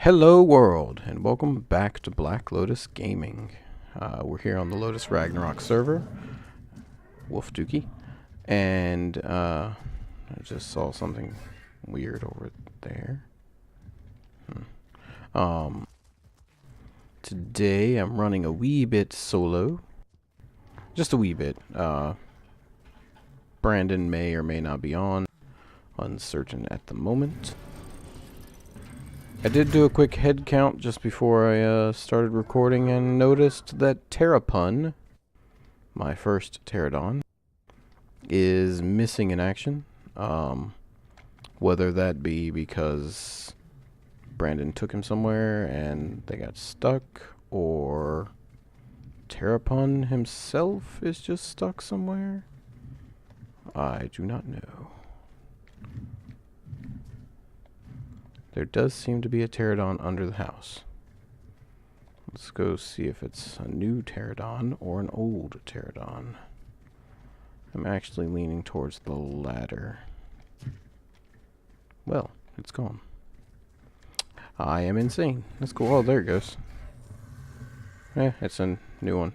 Hello world, and welcome back to Black Lotus Gaming. We're here on the Lotus Ragnarok server, Wolf Dookie, and I just saw something weird over there. Today I'm running a wee bit solo, just a wee bit. Brandon may or may not be on, uncertain at the moment. I did do a quick head count just before I started recording and noticed that Terrapun, my first pterodon, is missing in action. Whether that be because Brandon took him somewhere and they got stuck, or Terrapun himself is just stuck somewhere, I do not know. There does seem to be a pterodon under the house. Let's go see if it's a new pterodon or an old pterodon. I'm actually leaning towards the latter. Well, it's gone. I am insane. That's cool. Oh, there it goes. It's a new one.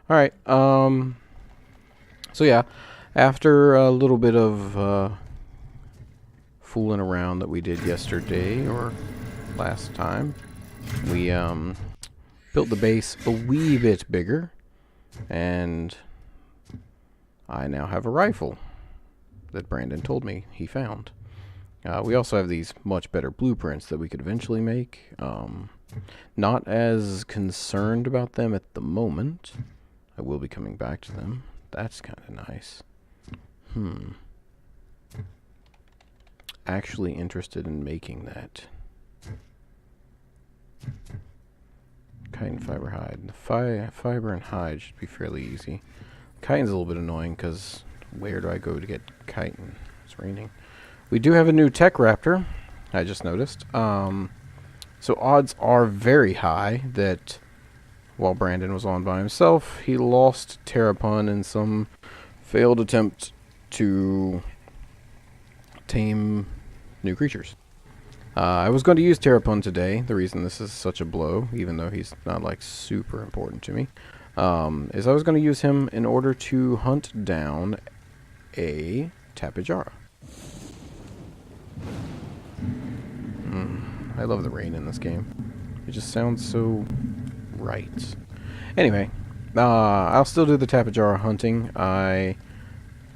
Alright, so yeah, after a little bit of fooling around that we did yesterday or last time, we built the base a wee bit bigger, and I now have a rifle that Brandon told me he found. We also have these much better blueprints that we could eventually make. Not as concerned about them at the moment. I will be coming back to them. That's kind of nice. Actually interested in making that. Chitin, fiber, hide. The fiber and hide should be fairly easy. Chitin's a little bit annoying because where do I go to get chitin? It's raining. We do have a new tech raptor, I just noticed. So odds are very high that while Brandon was on by himself, he lost Terrapun in some failed attempt to tame new creatures. I was going to use Terrapun today. The reason this is such a blow, even though he's not like super important to me, is I was going to use him in order to hunt down a Tapejara. I love the rain in this game. It just sounds so right. Anyway, I'll still do the Tapejara hunting. I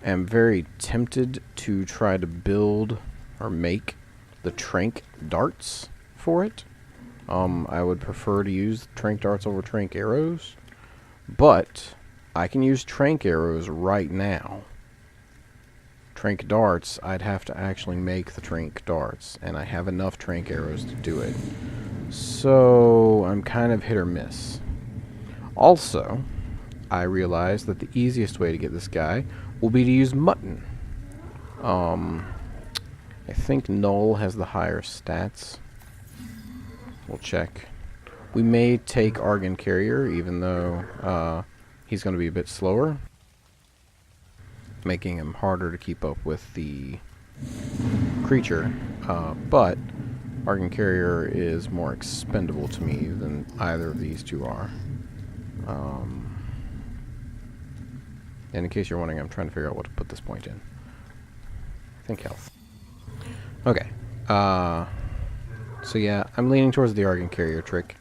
am very tempted to try to build or make the trank darts for it. I would prefer to use trank darts over trank arrows, but I can use trank arrows right now. Trank darts, I'd have to actually make the trank darts, and I have enough trank arrows to do it. So I'm kind of hit or miss. Also, I realized that the easiest way to get this guy will be to use mutton. I think NULL has the higher stats. We'll check. We may take Argon Carrier, even though he's going to be a bit slower, making him harder to keep up with the creature. But Argon Carrier is more expendable to me than either of these two are. And in case you're wondering, I'm trying to figure out what to put this point in. I think health. Okay. So yeah, I'm leaning towards the Argon Carrier trick.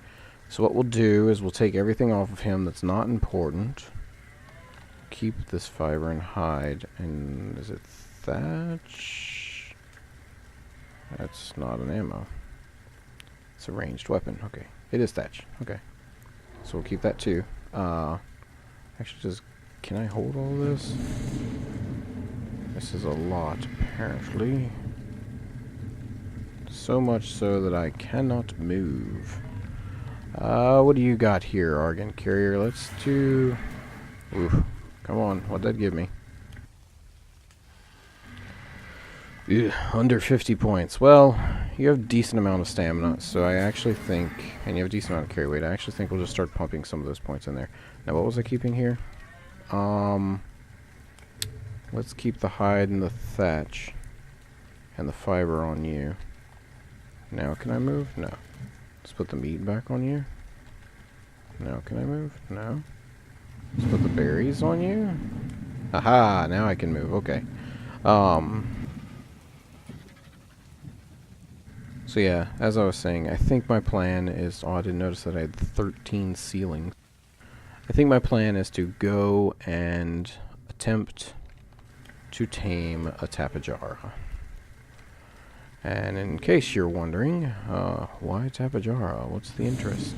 So what we'll do is we'll take everything off of him that's not important. Keep this fiber and hide. And is it thatch? That's not an ammo. It's a ranged weapon. Okay. It is thatch. Okay. So we'll keep that too. Actually, can I hold all this? This is a lot, apparently. So much so that I cannot move. What do you got here, Argon Carrier? Let's do... Oof. Come on, what'd that give me? Ew, under 50 points. Well, you have a decent amount of stamina, so I actually think... And you have a decent amount of carry weight. I actually think we'll just start pumping some of those points in there. Now, what was I keeping here? Let's keep the hide and the thatch and the fiber on you. Now, can I move? No. Let's put the meat back on you. No, can I move? No. Let's put the berries on you. Aha, now I can move. Okay. So yeah, as I was saying, I think my plan is... Oh, I didn't notice that I had 13 ceilings. I think my plan is to go and attempt to tame a Tapejara. And in case you're wondering, why Tapejara? What's the interest?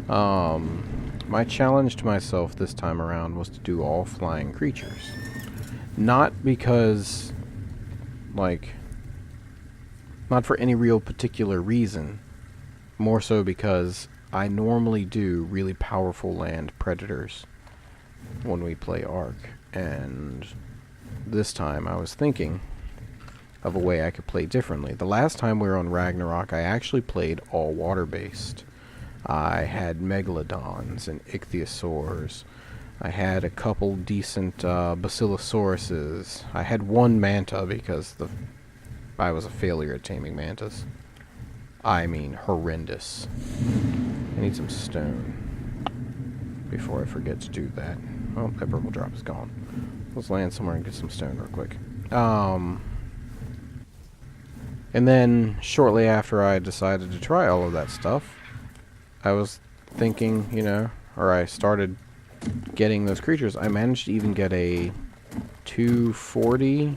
My challenge to myself this time around was to do all flying creatures. Not because, like, not for any real particular reason. More so because I normally do really powerful land predators when we play Ark. And this time I was thinking of a way I could play differently. The last time we were on Ragnarok, I actually played all water-based. I had Megalodons and Ichthyosaurs. I had a couple decent Basilisauruses. I had one Manta because I was a failure at taming Mantas. I mean, horrendous. I need some stone before I forget to do that. Oh, that purple drop is gone. Let's land somewhere and get some stone real quick. And then, shortly after I decided to try all of that stuff, I was thinking, you know, or I started getting those creatures. I managed to even get a 240...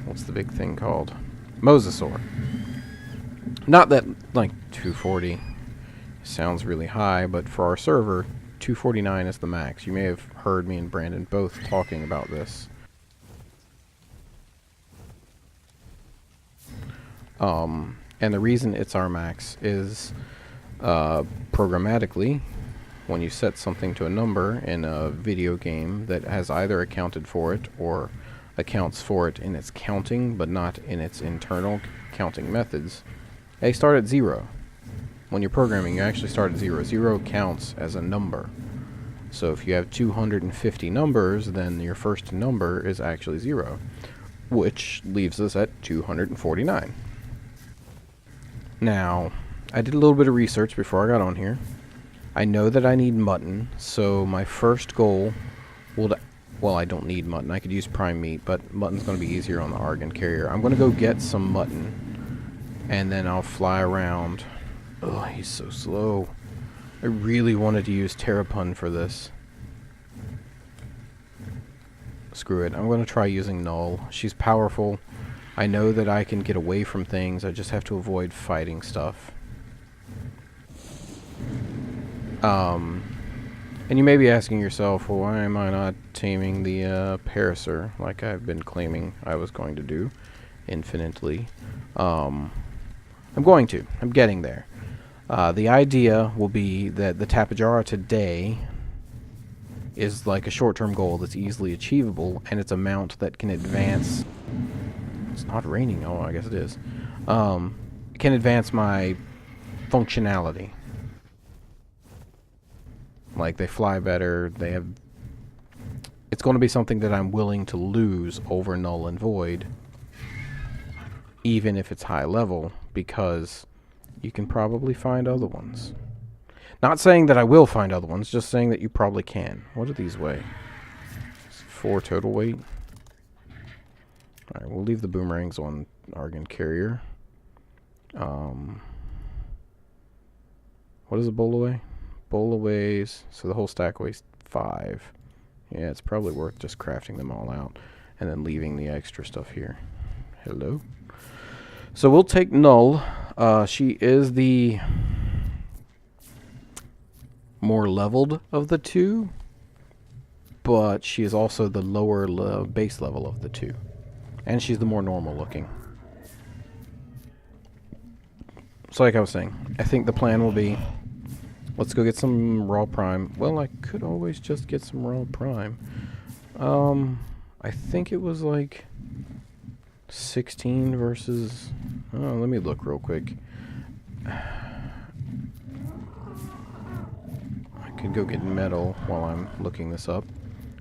what's the big thing called? Mosasaur. Not that, like, 240 sounds really high, but for our server, 249 is the max. You may have heard me and Brandon both talking about this. And the reason it's our max is programmatically, when you set something to a number in a video game that has either accounted for it or accounts for it in its counting but not in its internal counting methods, they start at 0. When you're programming, you actually start at 0. 0 counts as a number. So if you have 250 numbers, then your first number is actually 0, which leaves us at 249. Now, I did a little bit of research before I got on here. I know that I need mutton, so my first goal will... Well, I don't need mutton. I could use prime meat, but mutton's going to be easier on the Argon carrier. I'm going to go get some mutton, and then I'll fly around. Oh, he's so slow. I really wanted to use Terrapun for this. Screw it. I'm going to try using Null. She's powerful. I know that I can get away from things. I just have to avoid fighting stuff. And you may be asking yourself, well, why am I not taming the Parasaur like I've been claiming I was going to do infinitely? I'm going to. I'm getting there. The idea will be that the Tapejara today is like a short-term goal that's easily achievable, and it's a mount that can advance... It's not raining. Oh, I guess it is. Can advance my functionality. Like, they fly better, they have... It's going to be something that I'm willing to lose over Null and Void, even if it's high level, because you can probably find other ones. Not saying that I will find other ones, just saying that you probably can. What do these weigh? 4 total weight. Alright, we'll leave the boomerangs on Argon carrier. What does a bola weigh? Bola weighs, so the whole stack weighs 5. Yeah, it's probably worth just crafting them all out and then leaving the extra stuff here. Hello? So we'll take Null. She is the more leveled of the two, but she is also the lower base level of the two. And she's the more normal looking. So like I was saying, I think the plan will be, let's go get some raw prime. Well, I could always just get some raw prime. I think it was like 16 versus... Oh, let me look real quick. I could go get metal while I'm looking this up.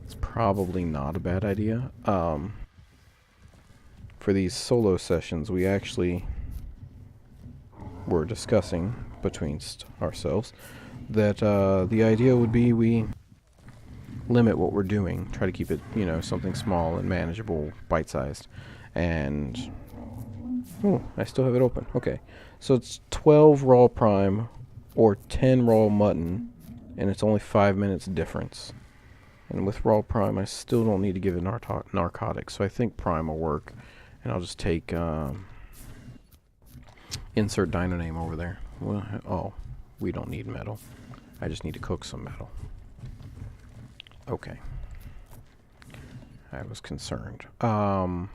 It's probably not a bad idea. for these solo sessions, we actually were discussing between ourselves that the idea would be we limit what we're doing, try to keep it, you know, something small and manageable, bite-sized, and oh, I still have it open. Okay, so it's 12 raw prime or 10 raw mutton, and it's only 5 minutes difference. And with raw prime, I still don't need to give it narcotics, so I think prime will work. And I'll just take insert dino name over there. Well, oh, we don't need metal. I just need to cook some metal. Okay. I was concerned. I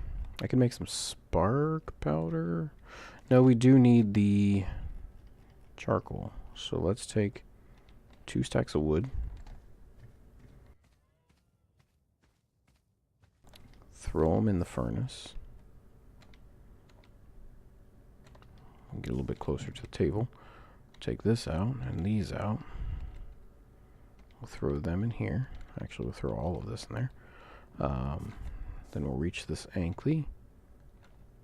can make some spark powder. No, we do need the charcoal. So let's take 2 stacks of wood. Throw them in the furnace. Get a little bit closer to the table. Take this out and these out. We'll throw them in here. Actually, we'll throw all of this in there. Then we'll reach this ankly.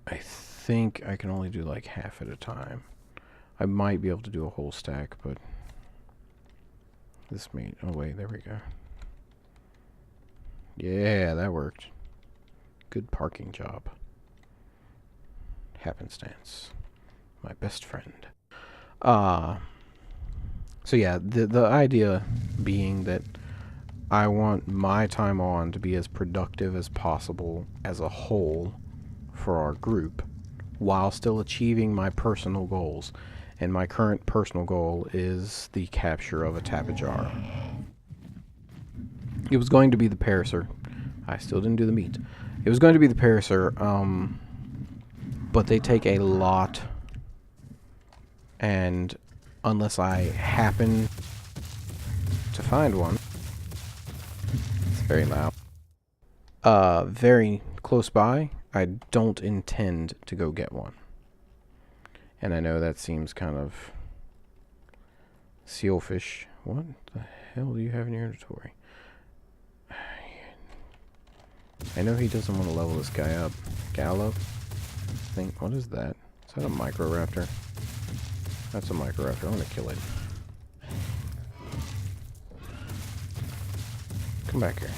I think I can only do like half at a time. I might be able to do a whole stack, but this may... Oh wait, there we go. Yeah, that worked. Good parking job. Happenstance. My best friend. So yeah, the idea being that I want my time on to be as productive as possible as a whole for our group, while still achieving my personal goals. And my current personal goal is the capture of a tapijar. It was going to be the parasaur. I still didn't do the meat. It was going to be the parasaur, but they take a lot, and unless I happen to find one, it's very loud, very close by, I don't intend to go get one. And I know that seems kind of sealfish. What the hell do you have in your inventory? I know he doesn't want to level this guy up. Gallo? What is that? Is that a microraptor? That's a microraptor. I'm gonna kill it. Come back here.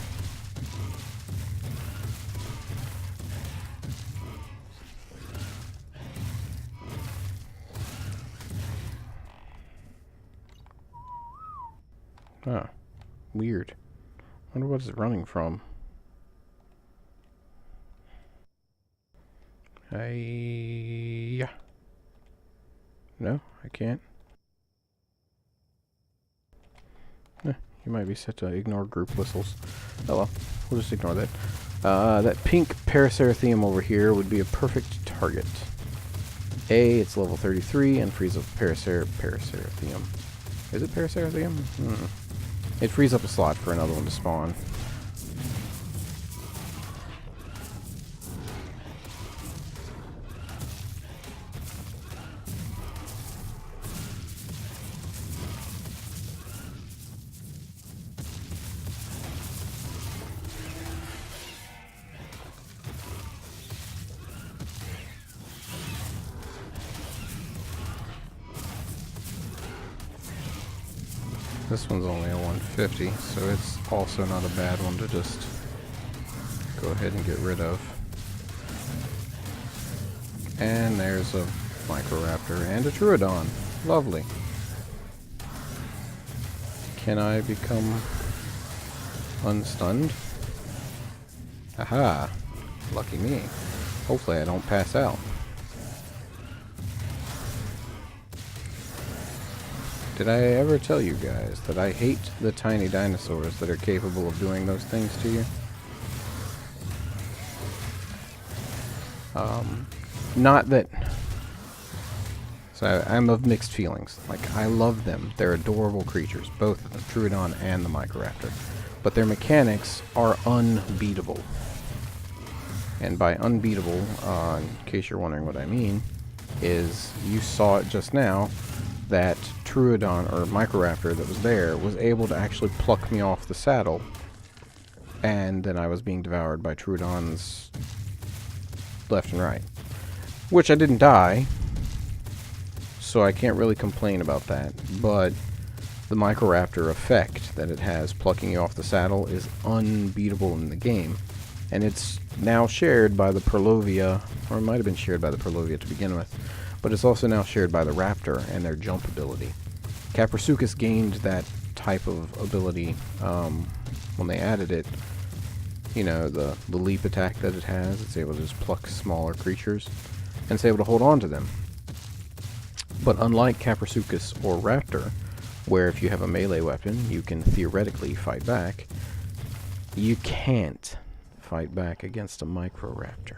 Ah, weird. Wonder what it's running from. Yeah. No, I can't. You might be set to ignore group whistles. Oh well, we'll just ignore that. That pink Paraceratheum over here would be a perfect target. It's level 33 and frees up Paraceratheum. Is it Paraceratheum? It frees up a slot for another one to spawn. This one's only a 150, so it's also not a bad one to just go ahead and get rid of. And there's a Microraptor and a Troodon. Lovely. Can I become unstunned? Aha! Lucky me. Hopefully I don't pass out. Did I ever tell you guys that I hate the tiny dinosaurs that are capable of doing those things to you? Not that... So I'm of mixed feelings. Like, I love them. They're adorable creatures, both of them, Troodon and the Microraptor. But their mechanics are unbeatable. And by unbeatable, in case you're wondering what I mean, is you saw it just now, that Troodon, or Microraptor that was there, was able to actually pluck me off the saddle. And then I was being devoured by Troodon's left and right. Which I didn't die, so I can't really complain about that. But the Microraptor effect that it has, plucking you off the saddle, is unbeatable in the game. And it's now shared by the Purlovia, or it might have been shared by the Purlovia to begin with, but it's also now shared by the Raptor and their jump ability. Caprasuchus gained that type of ability when they added it. You know, the leap attack that it has, it's able to just pluck smaller creatures, and it's able to hold on to them. But unlike Caprasuchus or Raptor, where if you have a melee weapon, you can theoretically fight back, you can't fight back against a Microraptor.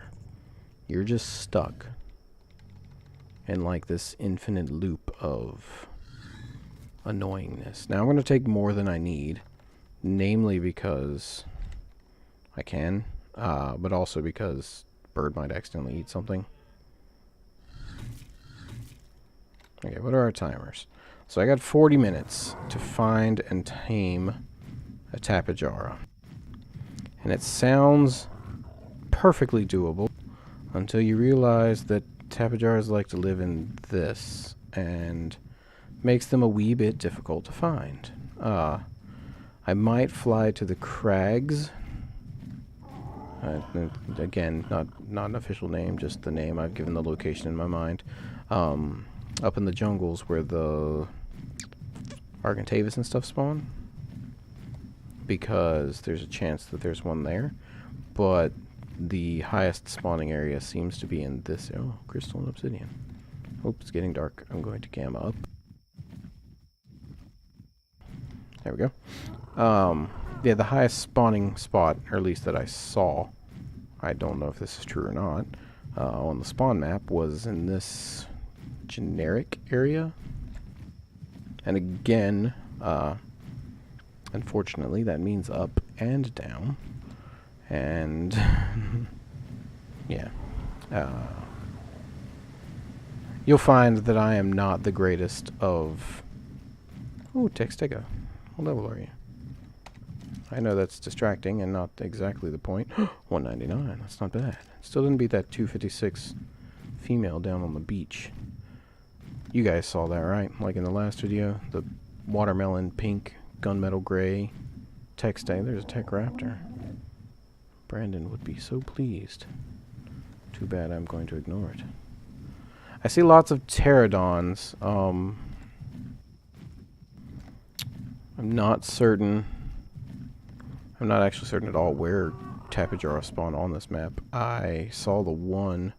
You're just stuck in like this infinite loop of annoyingness. Now I'm going to take more than I need, namely because I can, but also because bird might accidentally eat something. Okay, what are our timers? So I got 40 minutes to find and tame a Tapejara. And it sounds perfectly doable until you realize that Tapejaras like to live in this, and makes them a wee bit difficult to find. I might fly to the crags. Again, not an official name, just the name I've given the location in my mind. Up in the jungles where the Argentavis and stuff spawn, because there's a chance that there's one there, but the highest spawning area seems to be in this. Oh, crystal and obsidian. Oops, it's getting dark. I'm going to gamma up. There we go. Yeah, the highest spawning spot, or at least that I saw, I don't know if this is true or not, on the spawn map was in this generic area. And again, unfortunately, that means up and down. And yeah, you'll find that I am not the greatest of... Ooh, Textega. What level are you? I know that's distracting and not exactly the point. 199, that's not bad. Still didn't beat that 256 female down on the beach. You guys saw that, right? Like in the last video, the watermelon pink, gunmetal gray text day. There's a tech raptor. Brandon would be so pleased. Too bad I'm going to ignore it. I see lots of pterodons. I'm not certain. I'm not actually certain at all where Tapejara spawn on this map. I saw the one.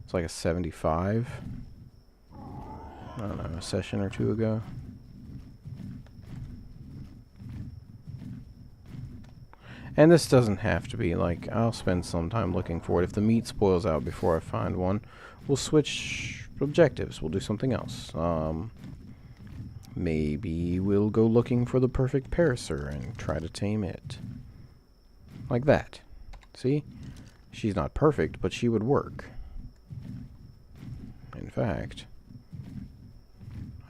It's like a 75. I don't know, a session or two ago. And this doesn't have to be, like, I'll spend some time looking for it. If the meat spoils out before I find one, we'll switch objectives. We'll do something else. Maybe we'll go looking for the perfect Parasaur and try to tame it. Like that. See? She's not perfect, but she would work. In fact,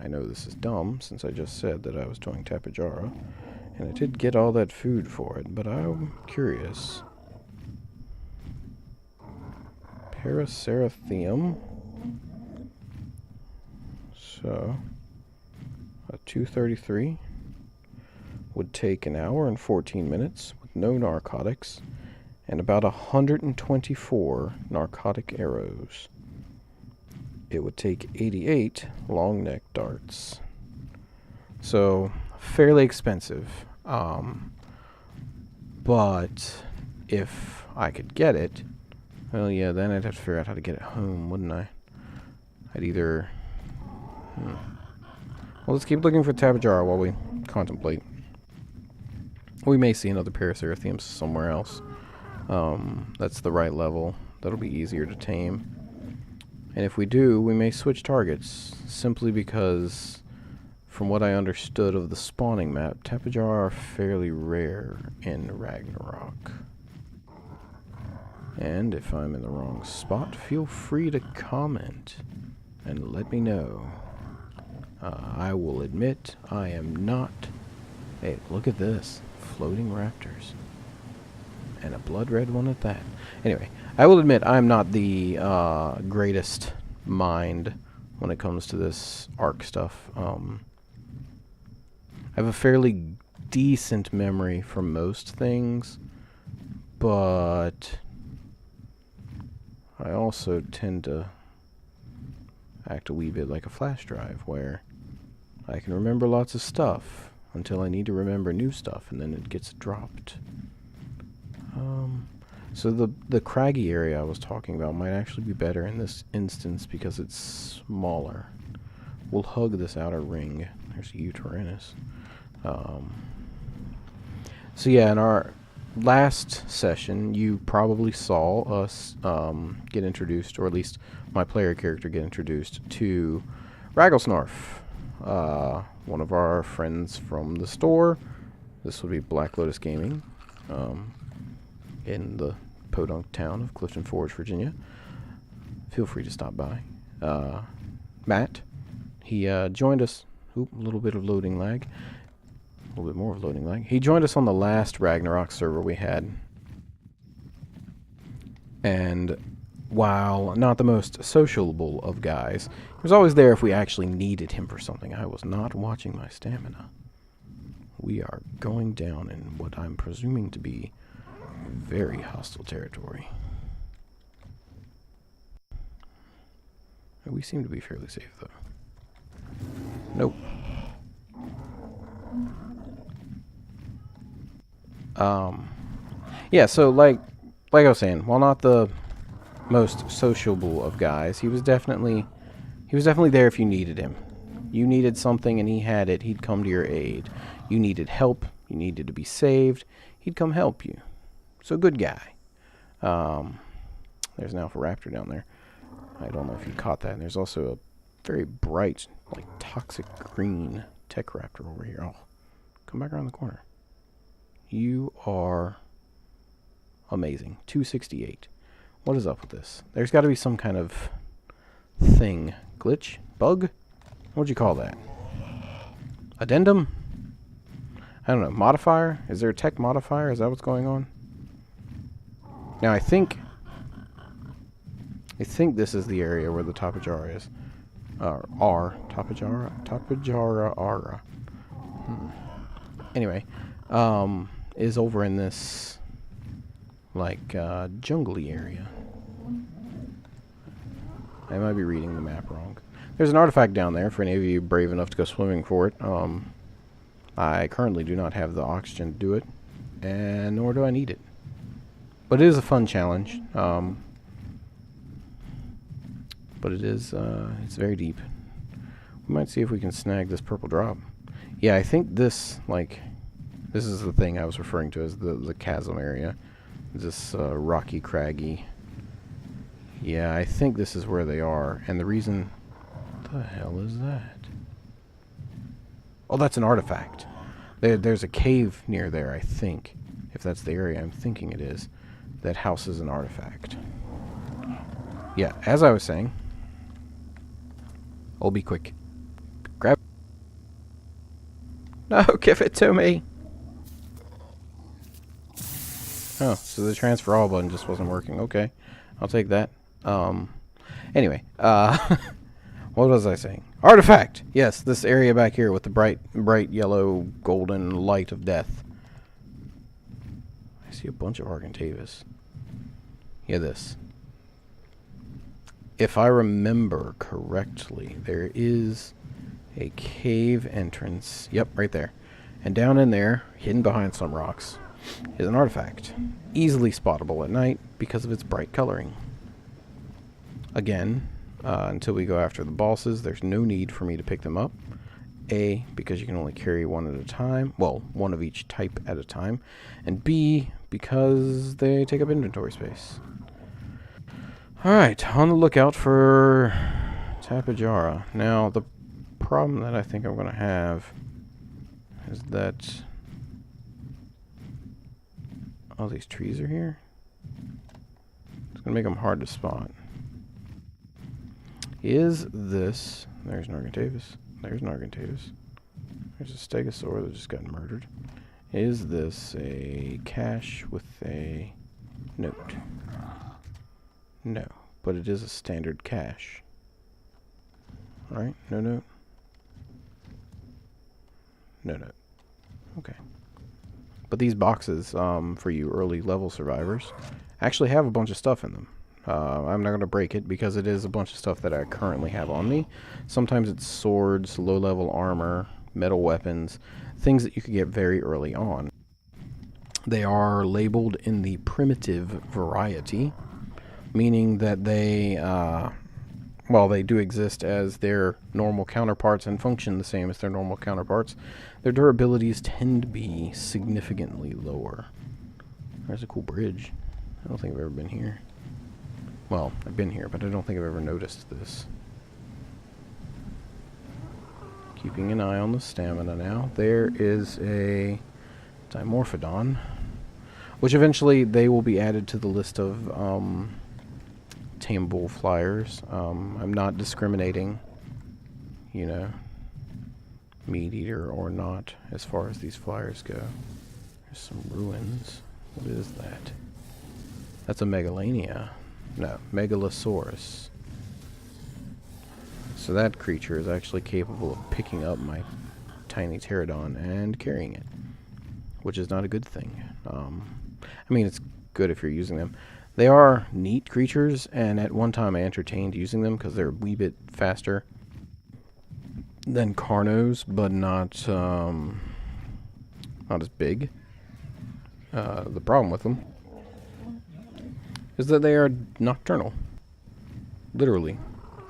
I know this is dumb, since I just said that I was doing Tapejara. And I did get all that food for it, but I'm curious. Paraceratherium. So, a 233 would take an hour and 14 minutes with no narcotics and about 124 narcotic arrows. It would take 88 long neck darts. So, fairly expensive. But if I could get it, well, yeah, then I'd have to figure out how to get it home, wouldn't I? I'd either... Well, let's keep looking for Tapejara while we contemplate. We may see another Paraceratherium somewhere else. That's the right level. That'll be easier to tame. And if we do, we may switch targets, simply because... From what I understood of the spawning map, Tapejara are fairly rare in Ragnarok. And if I'm in the wrong spot, feel free to comment and let me know. I will admit I am not... Hey, look at this. Floating raptors. And a blood red one at that. Anyway, I will admit I'm not the greatest mind when it comes to this Ark stuff. I have a fairly decent memory for most things, but I also tend to act a wee bit like a flash drive, where I can remember lots of stuff until I need to remember new stuff, and then it gets dropped. So the craggy area I was talking about might actually be better in this instance because it's smaller. We'll hug this outer ring. There's Uranus. So yeah, in our last session, you probably saw us get introduced, or at least my player character get introduced to Ragglesnarf, one of our friends from the store. This would be Black Lotus Gaming, in the podunk town of Clifton Forge, Virginia. Feel free to stop by. Matt, he joined us. Oop, a little bit of loading lag. A little bit more of loading lag. He joined us on the last Ragnarok server we had. And while not the most sociable of guys, he was always there if we actually needed him for something. I was not watching my stamina. We are going down in what I'm presuming to be very hostile territory. We seem to be fairly safe, though. Nope. Yeah, so like I was saying, while not the most sociable of guys, he was definitely there if you needed him. You needed something and he had it, he'd come to your aid. You needed help, you needed to be saved, he'd come help you. So good guy. There's an Alpha Raptor down there. I don't know if you caught that. And there's also a very bright, like toxic green Tech Raptor over here. Oh, come back around the corner. You are amazing. 268. What is up with this? There's got to be some kind of thing. Glitch? Bug? What'd you call that? Addendum? I don't know. Modifier? Is there a tech modifier? Is that what's going on? Now, I think this is the area where the Tapajara is. Tapajara. Anyway, is over in this, like, jungly area. I might be reading the map wrong. There's an artifact down there for any of you brave enough to go swimming for it. I currently do not have the oxygen to do it, and nor do I need it. But it is a fun challenge. But it is, it's very deep. We might see if we can snag this purple drop. Yeah, I think this, like, this is the thing I was referring to as the chasm area. This rocky, craggy. Yeah, I think this is where they are. And the reason... What the hell is that? Oh, that's an artifact. There's a cave near there, I think. If that's the area I'm thinking it is. That houses an artifact. Yeah, as I was saying... I'll be quick. Grab... No, give it to me! Oh, so the transfer all button just wasn't working. Okay, I'll take that. Anyway, what was I saying? Artifact! Yes, this area back here with the bright yellow golden light of death. I see a bunch of Argentavis. Yeah, this. If I remember correctly, there is a cave entrance. Yep, right there. And down in there, hidden behind some rocks, is an artifact. Easily spottable at night because of its bright coloring. Again, until we go after the bosses, there's no need for me to pick them up. A, because you can only carry one at a time. Well, one of each type at a time. And B, because they take up inventory space. Alright, on the lookout for Tapajara. Now, the problem that I think I'm going to have is that all these trees are here. It's going to make them hard to spot. Is this... There's an Argentavis. There's an Argentavis. There's a Stegosaur that just got murdered. Is this a cache with a note? No, but it is a standard cache. Alright, no note. No note. Okay. But these boxes, for you early level survivors, actually have a bunch of stuff in them. I'm not going to break it because it is a bunch of stuff that I currently have on me. Sometimes it's swords, low-level armor, metal weapons, things that you could get very early on. They are labeled in the primitive variety, meaning that they, while they do exist as their normal counterparts and function the same as their normal counterparts, their durabilities tend to be significantly lower. There's a cool bridge. I don't think I've ever been here. Well, I've been here, but I don't think I've ever noticed this. Keeping an eye on the stamina now. There is a Dimorphodon, which eventually they will be added to the list of tameable flyers. I'm not discriminating, you know, meat eater or not, as far as these flyers go. There's some ruins. What is that? That's a Megalania. No, Megalosaurus. So that creature is actually capable of picking up my tiny pterodon and carrying it, which is not a good thing. I mean, it's good if you're using them. They are neat creatures, and at one time I entertained using them because they're a wee bit faster than Carnos, but not as big. The problem with them is that they are nocturnal. Literally.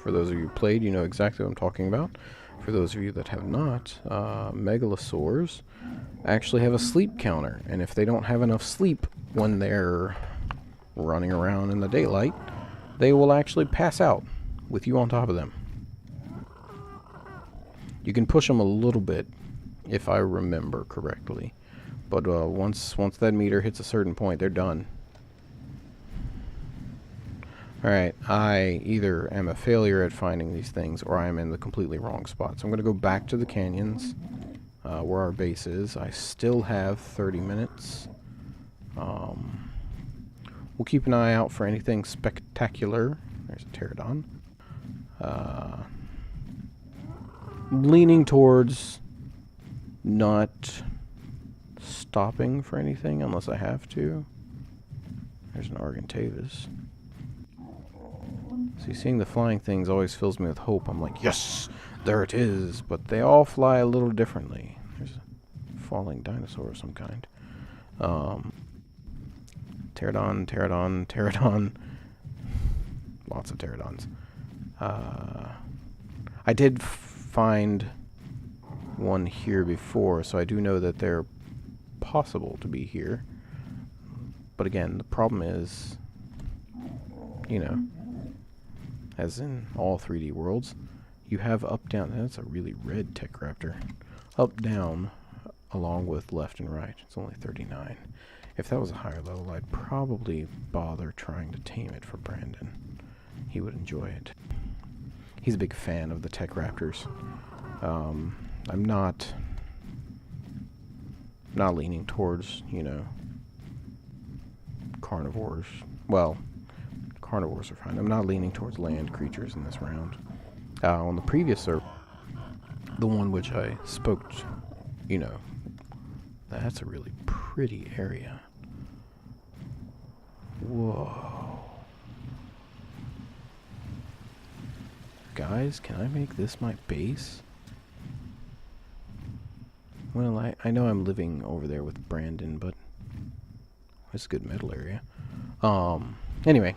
For those of you who played, you know exactly what I'm talking about. For those of you that have not, megalosaurs actually have a sleep counter, and if they don't have enough sleep when they're running around in the daylight, they will actually pass out with you on top of them. You can push them a little bit, if I remember correctly, but once that meter hits a certain point, they're done. Alright, I either am a failure at finding these things, or I am in the completely wrong spot. So I'm going to go back to the canyons, where our base is. I still have 30 minutes. We'll keep an eye out for anything spectacular. There's a pterodon. Leaning towards not stopping for anything unless I have to. There's an Argentavis. See, seeing the flying things always fills me with hope. I'm like, yes, there it is. But they all fly a little differently. There's a falling dinosaur of some kind. Pterodon, pterodon, pterodon. Lots of pterodons. I did find one here before, so I do know that they're possible to be here. But again, the problem is, you know, as in all 3D worlds, you have up, down. That's a really red tech raptor. Up, down, along with left and right. It's only 39. If that was a higher level, I'd probably bother trying to tame it for Brandon. He would enjoy it. He's a big fan of the tech raptors. I'm not leaning towards, you know, carnivores. Well, carnivores are fine. I'm not leaning towards land creatures in this round. On the previous server, the one which I spoke to, you know, that's a really pretty area. Whoa. Guys, can I make this my base? Well, I know I'm living over there with Brandon, but it's a good metal area. Anyway,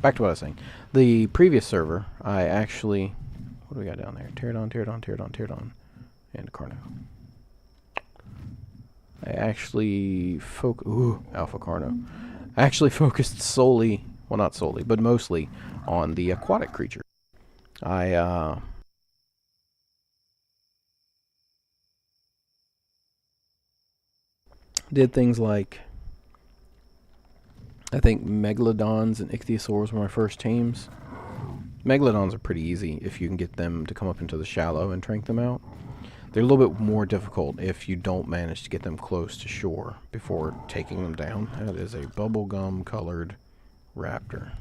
back to what I was saying. The previous server, I actually... What do we got down there? Pterodon, pterodon, pterodon, pterodon, and Carno. I actually Alpha Carno. I actually focused solely, well not solely, but mostly on the aquatic creature. I did things like, I think Megalodons and Ichthyosaurs were my first tames. Megalodons are pretty easy if you can get them to come up into the shallow and trank them out. They're a little bit more difficult if you don't manage to get them close to shore before taking them down. That is a bubblegum colored raptor.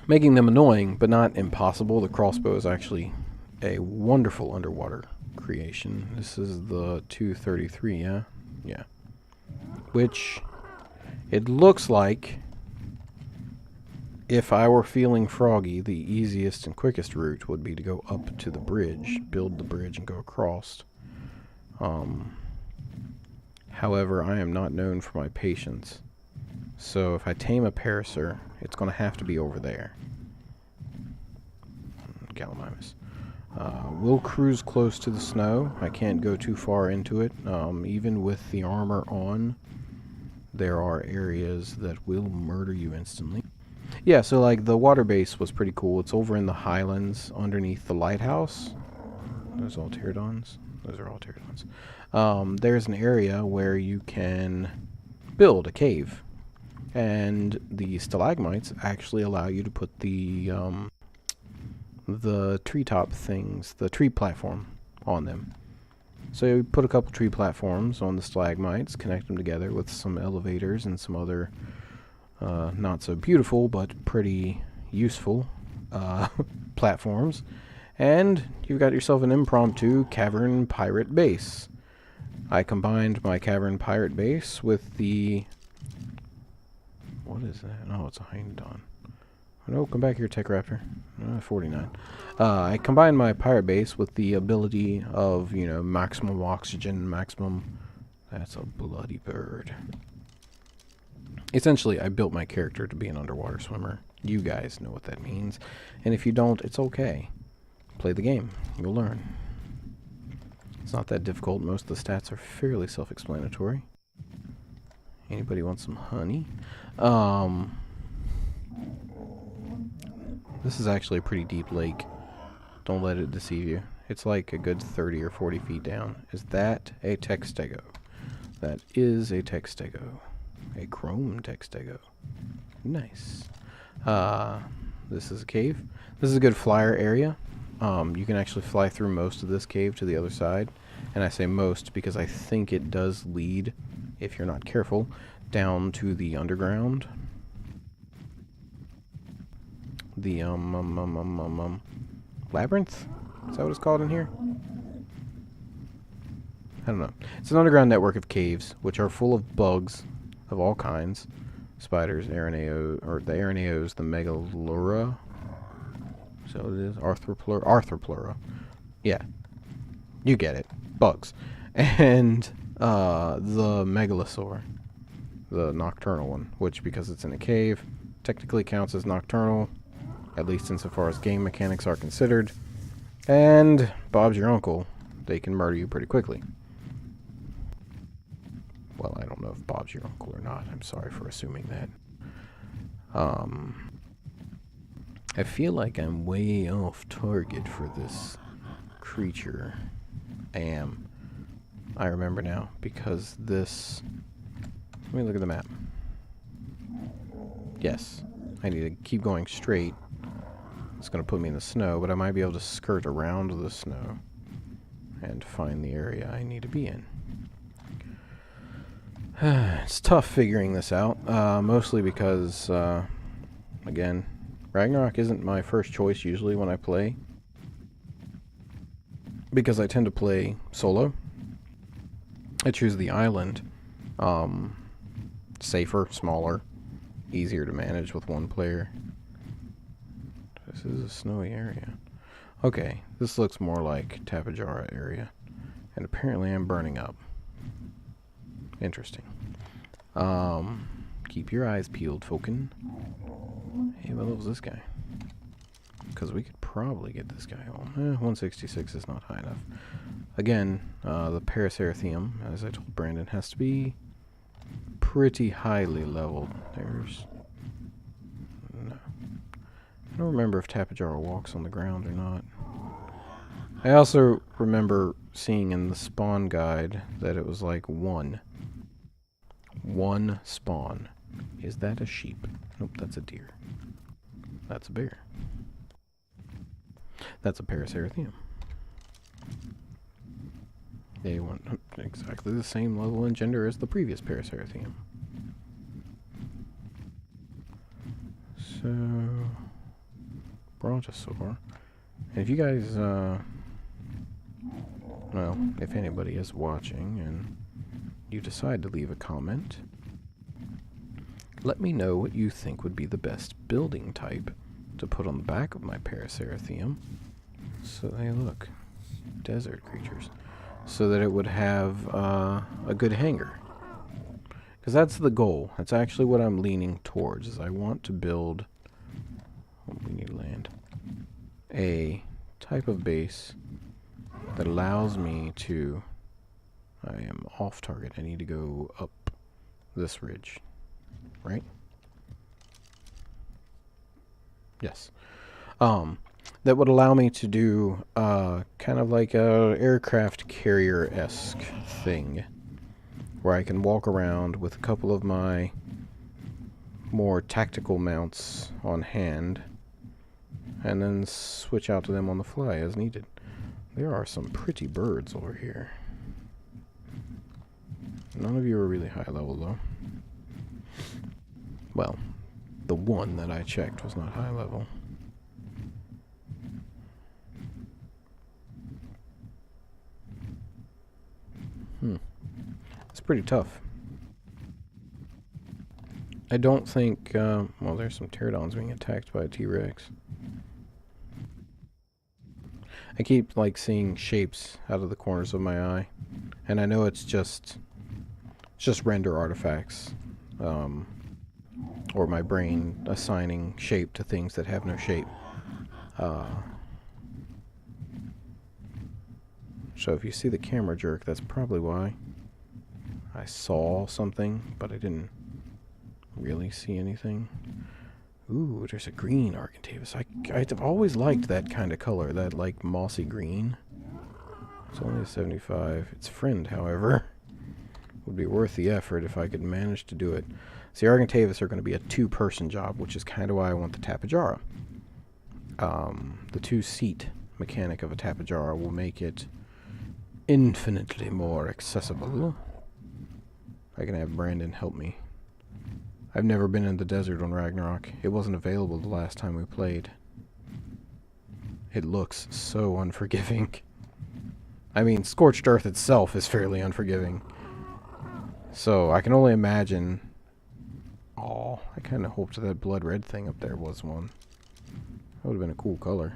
Making them annoying, but not impossible. The crossbow is actually a wonderful underwater creation. This is the 233, yeah? Yeah. Which, it looks like, if I were feeling froggy, the easiest and quickest route would be to go up to the bridge, build the bridge, and go across. However, I am not known for my patience. So if I tame a Parasaur, it's going to have to be over there. Gallimimus. We'll cruise close to the snow. I can't go too far into it. Even with the armor on, there are areas that will murder you instantly. Yeah, so like the water base was pretty cool. It's over in the highlands underneath the lighthouse. Those all pterodons. Those are all pterodons. There's an area where you can build a cave. And the stalagmites actually allow you to put the treetop things, the tree platform, on them. So you put a couple tree platforms on the stalagmites, connect them together with some elevators and some other not so beautiful but pretty useful platforms, and you've got yourself an impromptu cavern pirate base. I combined my cavern pirate base with the... What is that? Oh, it's a Hindon. No, come back here, Tech Raptor. 49. I combined my pirate base with the ability of, you know, maximum oxygen, maximum... That's a bloody bird. Essentially, I built my character to be an underwater swimmer. You guys know what that means. And if you don't, it's okay. Play the game. You'll learn. It's not that difficult. Most of the stats are fairly self-explanatory. Anybody want some honey? This is actually a pretty deep lake. Don't let it deceive you. It's like a good 30 or 40 feet down. Is that a Textego? That is a Textego. A chrome Textego. Nice. This is a cave. This is a good flyer area. You can actually fly through most of this cave to the other side. And I say most because I think it does lead, if you're not careful, down to the underground. The, labyrinth? Is that what it's called in here? I don't know. It's an underground network of caves, which are full of bugs of all kinds. Spiders, Araneo, or the Araneos, the Megalura. So it is Arthroplura. Yeah. You get it. Bugs. And the Megalosaur. The nocturnal one, which, because it's in a cave, technically counts as nocturnal, at least insofar as game mechanics are considered. And Bob's your uncle. They can murder you pretty quickly. Well, I don't know if Bob's your uncle or not. I'm sorry for assuming that. I feel like I'm way off target for this creature. I am. I remember now, because this... Let me look at the map. Yes. I need to keep going straight. It's going to put me in the snow, but I might be able to skirt around the snow and find the area I need to be in. It's tough figuring this out, mostly because, again, Ragnarok isn't my first choice usually when I play, because I tend to play solo. I choose the island. Safer, smaller, easier to manage with one player. This is a snowy area. Okay, this looks more like Tapejara area. And apparently I'm burning up. Interesting. Keep your eyes peeled, Falcon. Hey, what level's this guy? Because we could probably get this guy home. 166 is not high enough. Again, the Paraceratheum, as I told Brandon, has to be pretty highly leveled. There's... No. I don't remember if Tapejara walks on the ground or not. I also remember seeing in the spawn guide that it was like one spawn. Is that a sheep? Nope, that's a deer. That's a bear. That's a Paraceratherium. They want exactly the same level and gender as the previous Paraceratherium. So, Brontosaur. And if you guys, well, if anybody is watching and you decide to leave a comment, let me know what you think would be the best building type to put on the back of my Paraceratherium. So they look desert creatures. So that it would have a good hanger. Because that's the goal. That's actually what I'm leaning towards, is I want to build, oh, we need land, a type of base that allows me to, I am off target, I need to go up this ridge, right? Yes. That would allow me to do kind of like a aircraft carrier-esque thing, where I can walk around with a couple of my more tactical mounts on hand, and then switch out to them on the fly as needed. There are some pretty birds over here. None of you are really high level, though. Well, the one that I checked was not high level. It's pretty tough. I don't think, well, there's some pterodons being attacked by a T-Rex. I keep, like, seeing shapes out of the corners of my eye. And I know it's just render artifacts. Or my brain assigning shape to things that have no shape. So if you see the camera jerk, that's probably why. I saw something, but I didn't really see anything. Ooh, there's a green Argentavis. I've always liked that kind of color, that like mossy green. It's only a 75. Its friend, however, would be worth the effort if I could manage to do it. See, Argentavis are going to be a two-person job, which is kind of why I want the Tapejara. The two-seat mechanic of a Tapejara will make it infinitely more accessible. I can have Brandon help me. I've never been in the desert on Ragnarok. It wasn't available the last time we played. It looks so unforgiving. I mean, Scorched Earth itself is fairly unforgiving. So, I can only imagine... Oh, I kind of hoped that blood red thing up there was one. That would have been a cool color.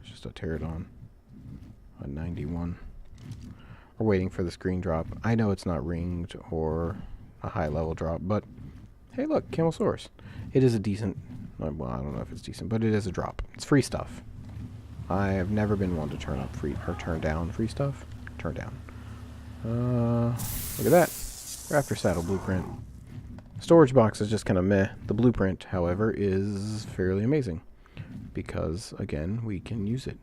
It's just a pterodon. A 91. We're waiting for this green drop. I know it's not ringed or a high level drop, but hey, look, Camelsaurus. It is a decent, well, I don't know if it's decent, but it is a drop. It's free stuff. I have never been one to turn up free or turn down free stuff. Turn down. Look at that. Raptor saddle blueprint. Storage box is just kind of meh. The blueprint, however, is fairly amazing because, again, we can use it.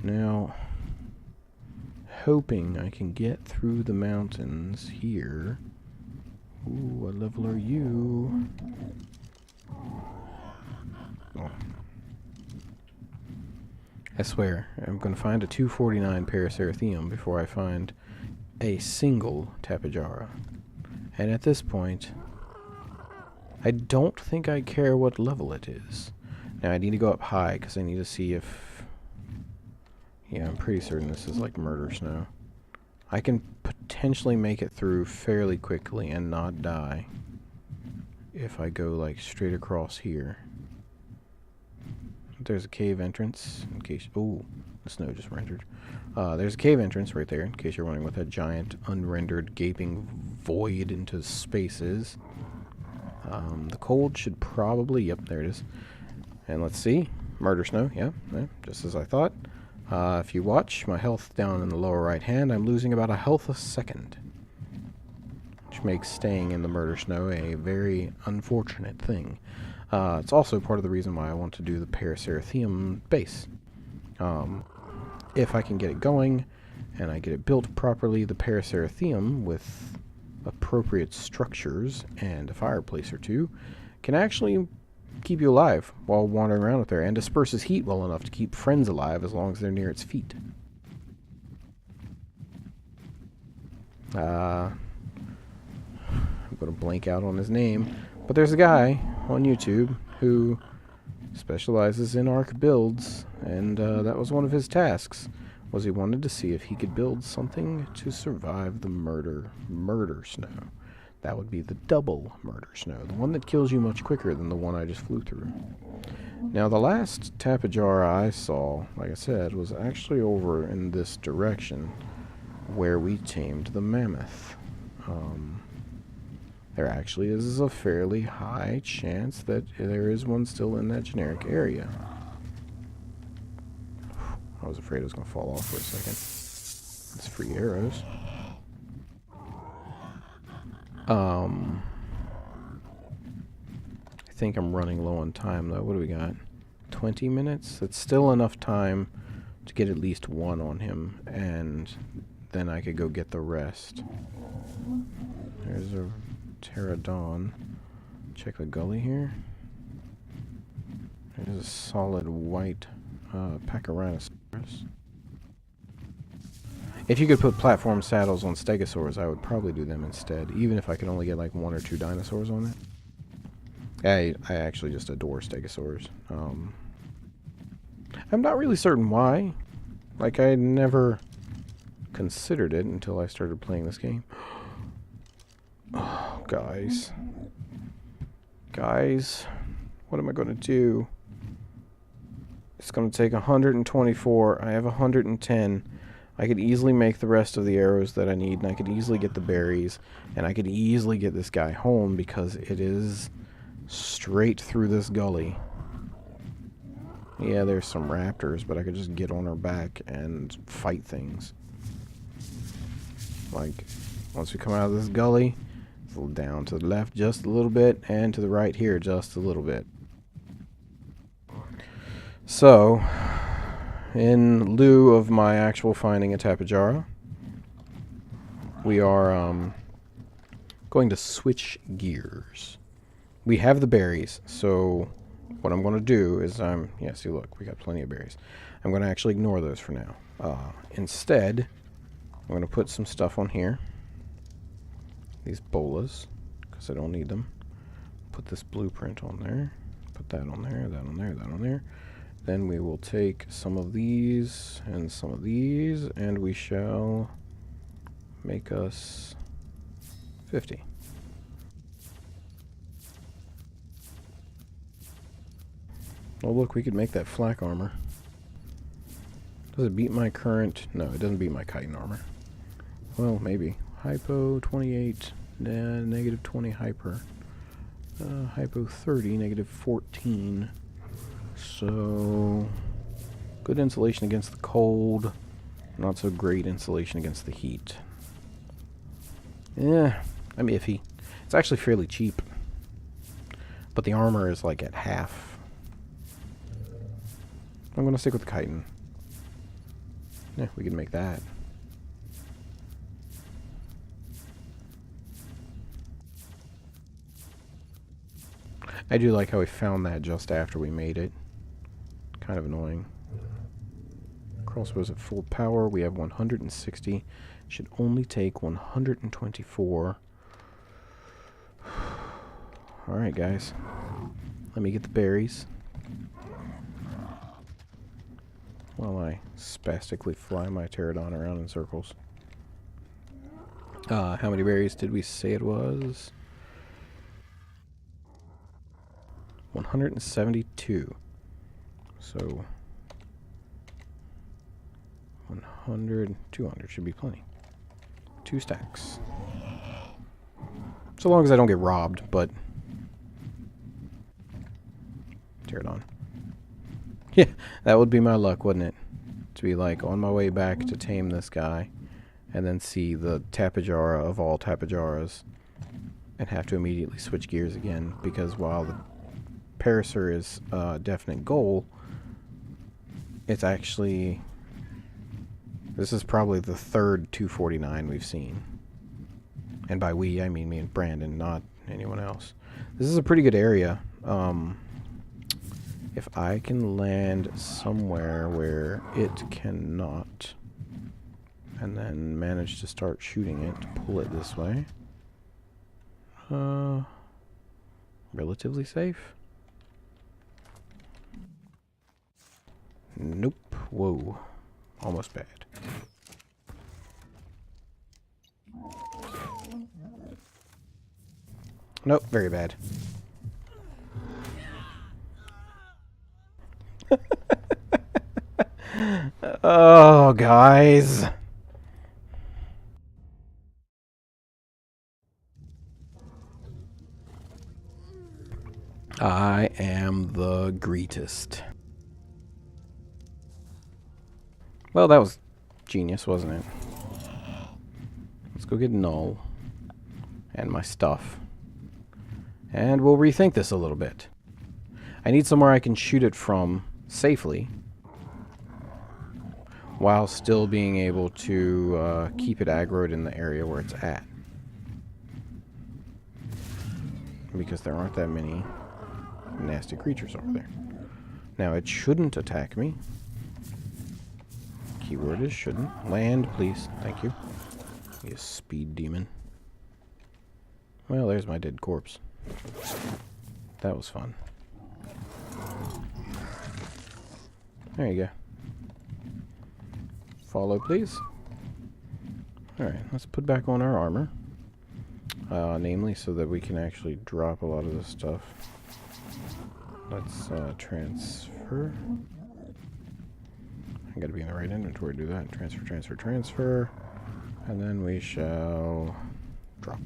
Now, hoping I can get through the mountains here. Ooh, what level are you? Oh. I swear, I'm going to find a 249 Paraceratherium before I find a single Tapejara. And at this point, I don't think I care what level it is. Now, I need to go up high because I need to see if... Yeah, I'm pretty certain this is like murder snow. I can potentially make it through fairly quickly and not die if I go like straight across here. There's a cave entrance in case... Oh, the snow just rendered. There's a cave entrance right there in case you're wondering what that giant unrendered gaping void into space is. The cold should probably... Yep, there it is. And let's see. Murder snow, yeah, just as I thought. If you watch my health down in the lower right hand, I'm losing about a health a second. Which makes staying in the murder snow a very unfortunate thing. It's also part of the reason why I want to do the Paraceratherium base. If I can get it going, and I get it built properly, the Paraceratherium with appropriate structures and a fireplace or two, can actually keep you alive while wandering around up there, and disperses heat well enough to keep friends alive as long as they're near its feet. I'm going to blank out on his name, but there's a guy on YouTube who specializes in Ark builds, and that was one of his tasks, was he wanted to see if he could build something to survive the murder snow. That would be the double murder snow, the one that kills you much quicker than the one I just flew through. Now, the last Tapejara I saw, like I said, was actually over in this direction where we tamed the mammoth. There actually is a fairly high chance that there is one still in that generic area. I was afraid it was going to fall off for a second. It's free arrows. I think I'm running low on time, though. What do we got? 20 minutes? That's still enough time to get at least one on him, and then I could go get the rest. There's a pterodon. Check the gully here. There's a solid white Pachyrhinosaurus. If you could put platform saddles on stegosaurs, I would probably do them instead, even if I could only get like 1 or 2 dinosaurs on it. I actually just adore stegosaurs. I'm not really certain why. Like, I never considered it until I started playing this game. Oh, guys. Guys, what am I going to do? It's going to take 124. I have 110. I could easily make the rest of the arrows that I need, and I could easily get the berries, and I could easily get this guy home because it is straight through this gully. Yeah, there's some raptors, but I could just get on her back and fight things. Like, once we come out of this gully, down to the left just a little bit, and to the right here just a little bit. So, in lieu of my actual finding a Tapejara, we are going to switch gears. We have the berries, so what I'm going to do is yeah, see, look, we got plenty of berries. I'm going to actually ignore those for now. Instead, I'm going to put some stuff on here. These bolas, because I don't need them. Put this blueprint on there. Put that on there, that on there, that on there. Then we will take some of these and some of these, and we shall make us 50. Oh, look, we could make that flak armor. Does it beat my current? No, it doesn't beat my chitin armor. Well, maybe. Hypo 28, negative 20 hyper. Hypo 30, negative 14. So, good insulation against the cold. Not so great insulation against the heat. Yeah, I'm iffy. It's actually fairly cheap. But the armor is like at half. I'm going to stick with the chitin. Yeah, we can make that. I do like how we found that just after we made it. Kind of annoying. Crossbow's at full power. We have 160. Should only take 124. Alright, guys. Let me get the berries. While I spastically fly my pterodon around in circles. How many berries did we say it was? 172. So 100, 200 should be plenty. 2 stacks. So long as I don't get robbed, but pterodon. Yeah, that would be my luck, wouldn't it? To be like on my way back to tame this guy and then see the Tapejara of all Tapejaras and have to immediately switch gears again, because while the Parasaur is a definite goal, it's actually, this is probably the third 249 we've seen. And by we, I mean me and Brandon, not anyone else. This is a pretty good area. If I can land somewhere where it cannot, and then manage to start shooting it, pull it this way. Relatively safe? Nope. Whoa. Almost bad. Nope, very bad. Oh, guys. I am the greatest. Well, that was genius, wasn't it? Let's go get Null and my stuff. And we'll rethink this a little bit. I need somewhere I can shoot it from safely, while still being able to keep it aggroed in the area where it's at. Because there aren't that many nasty creatures over there. Now, it shouldn't attack me. Keyword is shouldn't. Land, please. Thank you. You speed demon. Well, there's my dead corpse. That was fun. There you go. Follow, please. Alright, let's put back on our armor. Namely, so that we can actually drop a lot of this stuff. Let's transfer. I gotta be in the right inventory to do that. Transfer, transfer, transfer. And then we shall drop.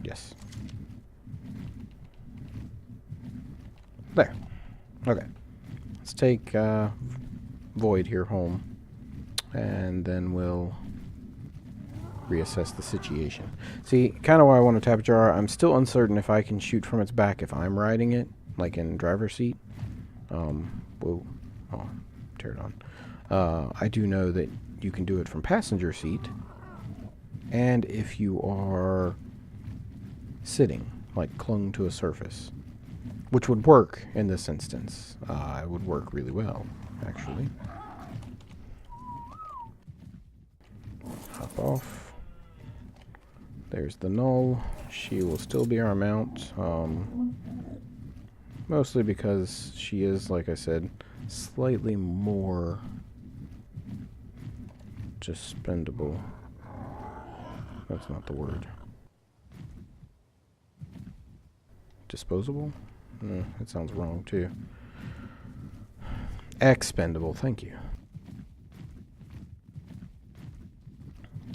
Yes. There. Okay. Let's take Void here home. And then we'll reassess the situation. See, kind of why I want a Tapejara. I'm still uncertain if I can shoot from its back if I'm riding it, like in driver's seat. Whoa. Oh, tear it on. I do know that you can do it from passenger seat. And if you are sitting, like clung to a surface. Which would work in this instance. It would work really well, actually. Hop off. There's the Null. She will still be our mount. Mostly because she is, like I said, slightly more expendable. That's not the word. Disposable? That sounds wrong too. Expendable, thank you.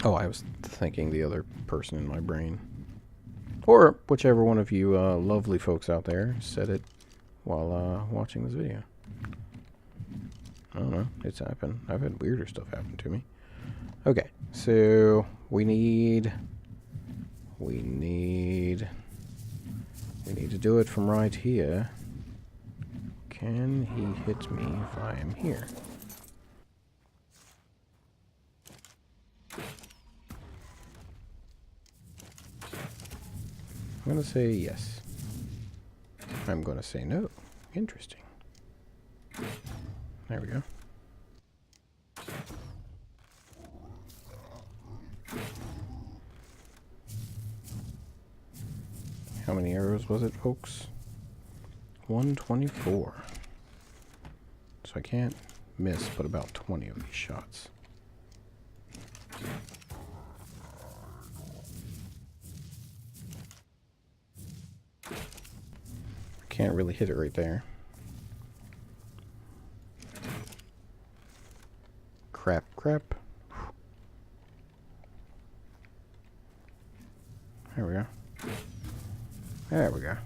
Oh, I was thinking the other person in my brain. Or whichever one of you lovely folks out there said it while watching this video. I don't know, it's happened. I've had weirder stuff happen to me. Okay, so we need to do it from right here. Can he hit me if I am here? I'm going to say yes. I'm going to say no. Interesting. There we go. How many arrows was it, folks? 124. So I can't miss but about 20 of these shots. Can't really hit it right there. Crap, crap. There we go. There we go.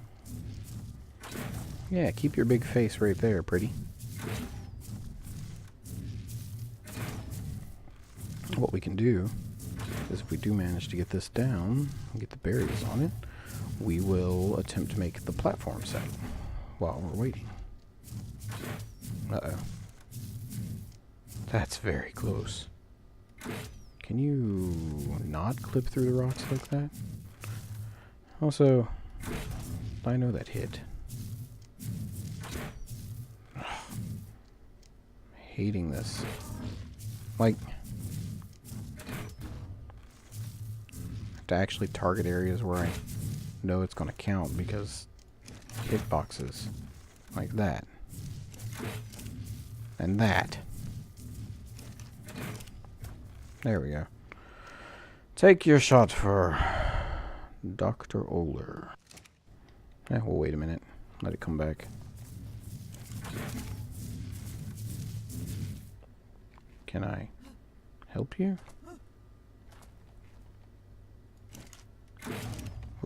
Yeah, keep your big face right there, pretty. What we can do is if we do manage to get this down and get the berries on it, we will attempt to make the platform set while we're waiting. Uh-oh. That's very close. Can you not clip through the rocks like that? Also, I know that hit. hating this. Like, I have to actually target areas where I know it's going to count because hitboxes like that. And that. There we go. Take your shot for Dr. Oler. We'll wait a minute. Let it come back. Can I help you?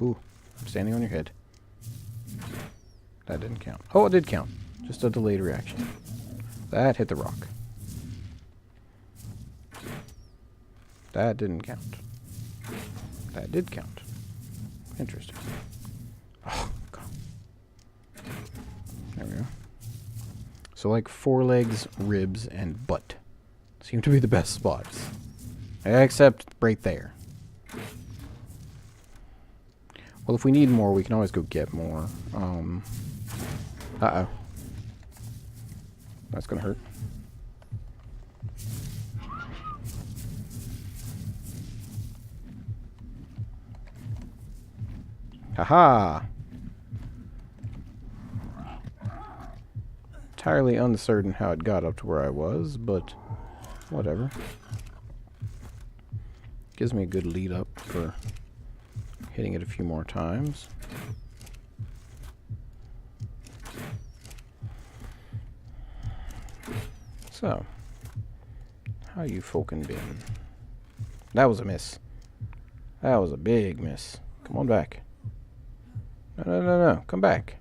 Ooh, I'm standing on your head. That didn't count. Oh, it did count. Just a delayed reaction. That hit the rock. That didn't count. That did count. Interesting. Oh, God. There we go. So like forelegs, ribs, and butt seem to be the best spots. Except right there. Well, if we need more, we can always go get more. Uh-oh. That's gonna hurt. Haha! Entirely uncertain how it got up to where I was, but whatever. Gives me a good lead up for hitting it a few more times. So, how you folkin' been? That was a miss. That was a big miss. Come on back. No. Come back.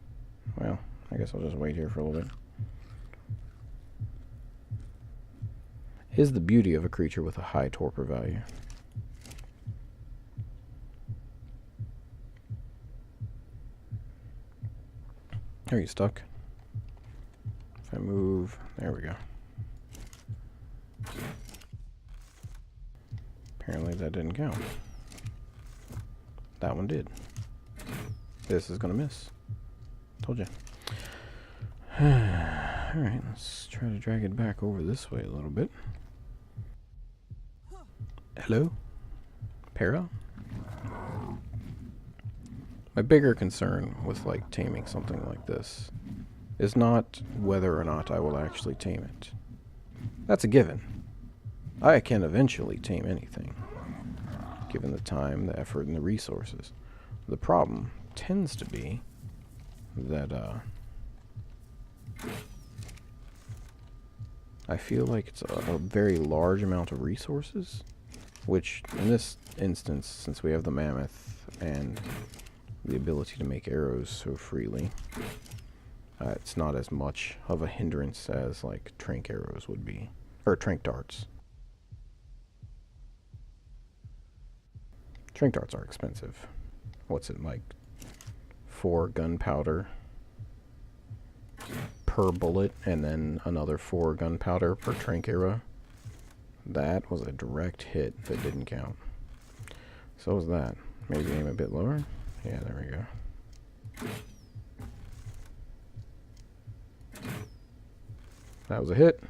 Well, I guess I'll just wait here for a little bit. Is the beauty of a creature with a high torpor value. Are you stuck? If I move, there we go. Apparently that didn't count. That one did. This is gonna miss. Told you. Alright, let's try to drag it back over this way a little bit. Hello? Para? My bigger concern with like taming something like this is not whether or not I will actually tame it. That's a given. I can eventually tame anything, given the time, the effort, and the resources. The problem tends to be that I feel like it's a very large amount of resources, which in this instance, since we have the mammoth and the ability to make arrows so freely, it's not as much of a hindrance as like trank arrows would be, or trank darts. Trank darts are expensive. What's it like? 4 gunpowder per bullet, and then another 4 gunpowder per trank arrow. That was a direct hit that didn't count. So was that. Maybe aim a bit lower. Yeah, there we go. That was a hit.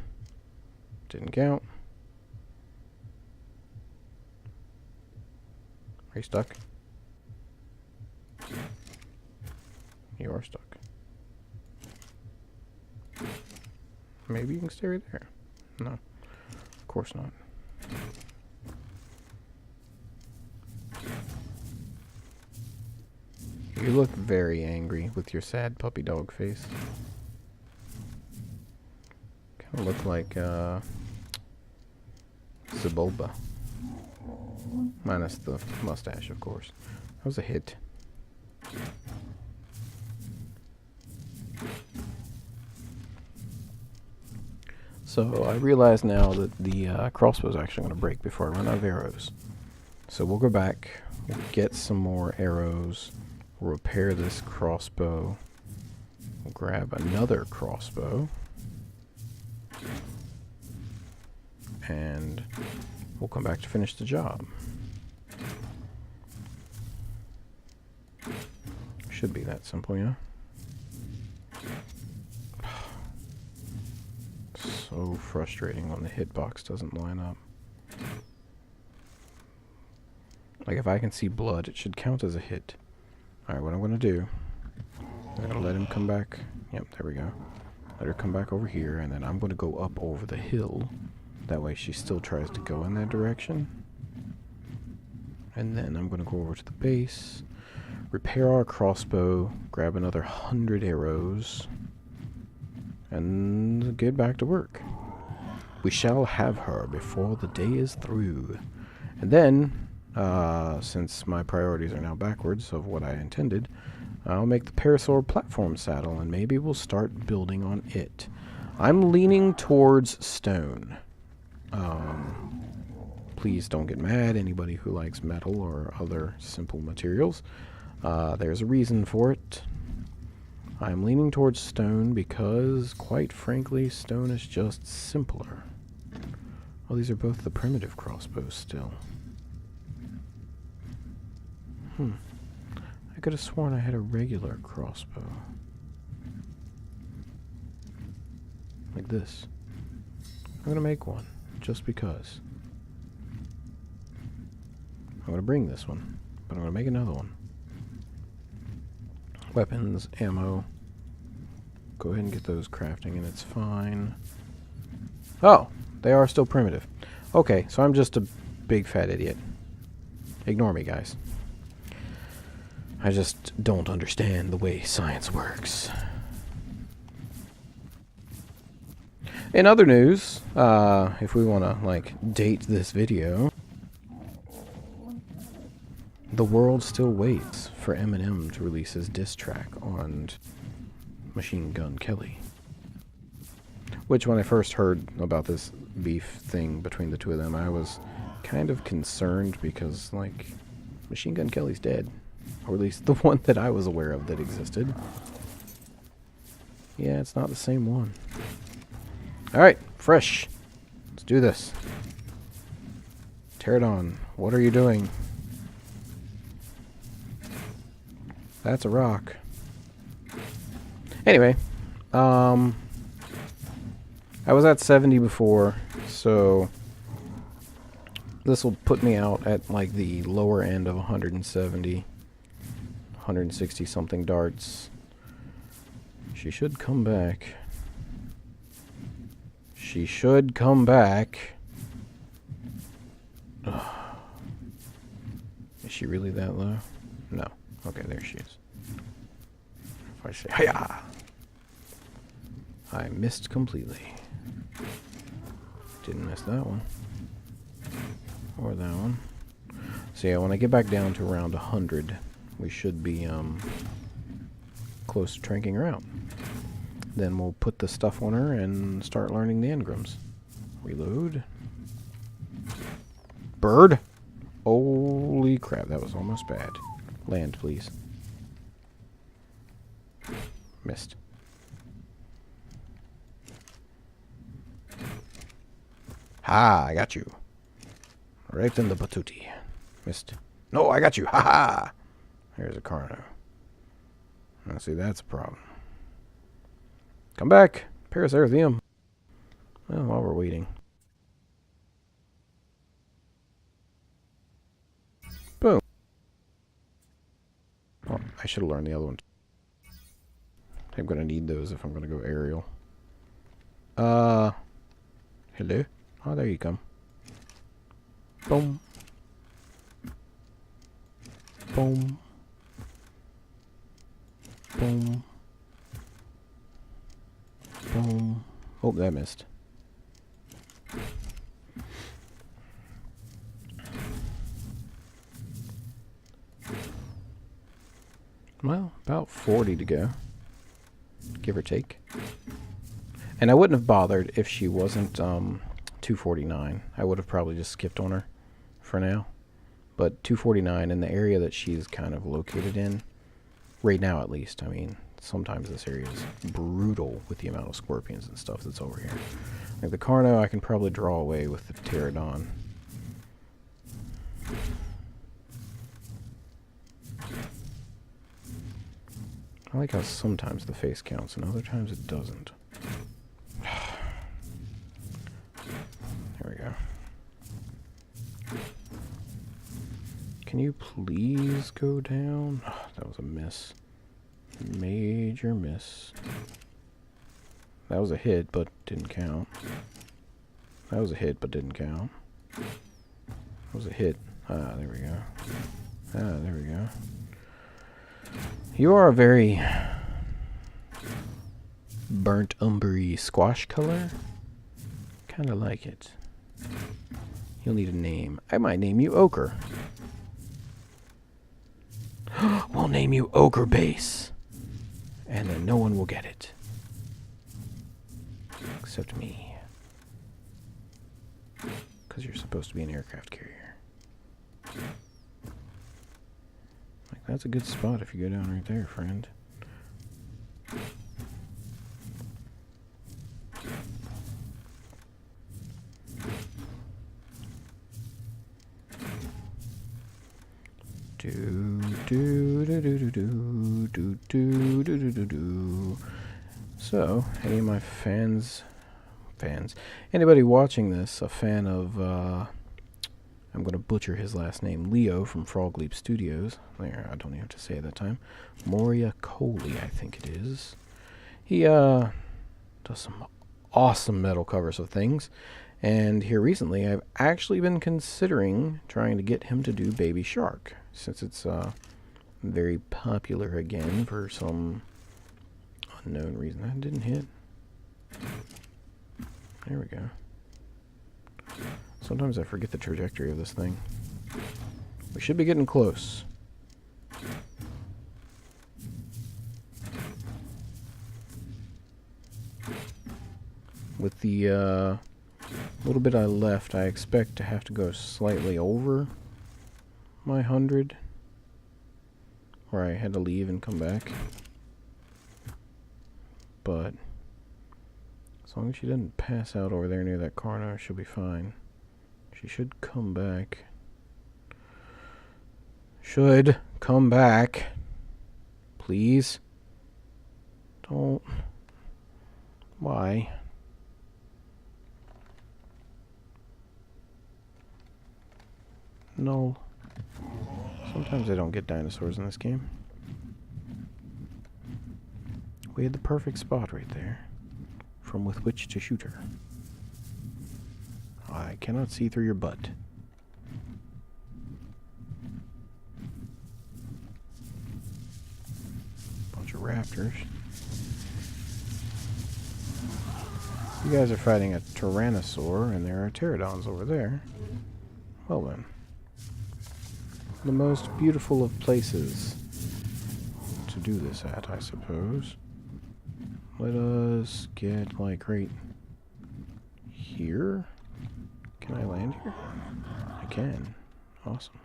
Didn't count. Are you stuck? You are stuck. Maybe you can stay right there. No, of course not. You look very angry with your sad puppy dog face. Kind of look like Sebulba. Minus the mustache, of course. That was a hit. So I realize now that the crossbow is actually going to break before I run out of arrows. So we'll go back, we'll get some more arrows, we'll repair this crossbow, we'll grab another crossbow, and we'll come back to finish the job. Should be that simple, you know? so frustrating when the hitbox doesn't line up. Like, if I can see blood, it should count as a hit. Alright, what I'm going to do, I'm going to let him come back. Yep, there we go. Let her come back over here, and then I'm going to go up over the hill. That way she still tries to go in that direction. And then I'm going to go over to the base, repair our crossbow, grab another 100 arrows, and get back to work. We shall have her before the day is through. And then, since my priorities are now backwards of what I intended, I'll make the parasaur platform saddle, and maybe we'll start building on it. I'm leaning towards stone. Please don't get mad, anybody who likes metal or other simple materials. There's a reason for it. I'm leaning towards stone because, quite frankly, stone is just simpler. Oh, these are both the primitive crossbows still. I could have sworn I had a regular crossbow. Like this. I'm going to make one, just because. I'm going to bring this one, but I'm going to make another one. Weapons, ammo. Go ahead and get those crafting, and it's fine. Oh, they are still primitive. Okay, so I'm just a big fat idiot. Ignore me, guys. I just don't understand the way science works. In other news, if we want to, like, date this video, the world still waits for Eminem to release his diss track on Machine Gun Kelly. Which, when I first heard about this beef thing between the two of them, I was kind of concerned because, like, Machine Gun Kelly's dead. Or at least the one that I was aware of that existed. Yeah, it's not the same one. Alright, fresh. Let's do this. Pterodon, what are you doing? That's a rock. Anyway, I was at 70 before, so this will put me out at like the lower end of 170, 160 something darts. She should come back. She should come back. Ugh. Is she really that low? No. Okay, there she is. If I say, hiya! I missed completely. Didn't miss that one. Or that one. So yeah, when I get back down to around 100, we should be close to tranking her out. Then we'll put the stuff on her and start learning the engrams. Reload. Bird! Holy crap, that was almost bad. Land, please. Missed. Ha! I got you. Right in the patootie. Missed. No, I got you. Ha ha! Here's a Carno. Now see, that's a problem. Come back, Parasaurothium. Well, while we're waiting. Boom. Oh, I should have learned the other one. I'm gonna need those if I'm gonna go aerial. Hello? Oh, there you come. Boom. Boom. Boom. Boom. Oh, that missed. Well, about 40 to go. Give or take. And I wouldn't have bothered if she wasn't 249. I would have probably just skipped on her for now. But 249 in the area that she's kind of located in, right now at least, I mean, sometimes this area is brutal with the amount of scorpions and stuff that's over here. Like the Carno, I can probably draw away with the Pterodon. I like how sometimes the face counts and other times it doesn't. can you please go down? Oh, that was a miss. Major miss. That was a hit, but didn't count. That was a hit, but didn't count. That was a hit. Ah, there we go. Ah, there we go. You are a very burnt umbery squash color. Kinda like it. You'll need a name. I might name you Ochre. We'll name you Ochre Base. And then no one will get it. Except me. Because you're supposed to be an aircraft carrier. Like, that's a good spot if you go down right there, friend. So, any of my fans, anybody watching this, a fan of, I'm going to butcher his last name, Leo from Frog Leap Studios. There, I don't even have to say it that time. Moria Coley, I think it is. He, does some awesome metal covers of things. And here recently, I've actually been considering trying to get him to do Baby Shark, since it's very popular again for some unknown reason. That didn't hit. There we go. Sometimes I forget the trajectory of this thing. We should be getting close. With the little bit I left, I expect to have to go slightly over my 100, where I had to leave and come back. But as long as she doesn't pass out over there near that corner, she'll be fine. She should come back. Should come back. Please. Don't. Why? No. Sometimes I don't get dinosaurs in this game. We had the perfect spot right there, from with which to shoot her. I cannot see through your butt. Bunch of raptors. You guys are fighting a tyrannosaur, and there are pterodons over there. Well then. The most beautiful of places to do this at, I suppose. Let us get, like, right here. Can I land here? I can. Awesome.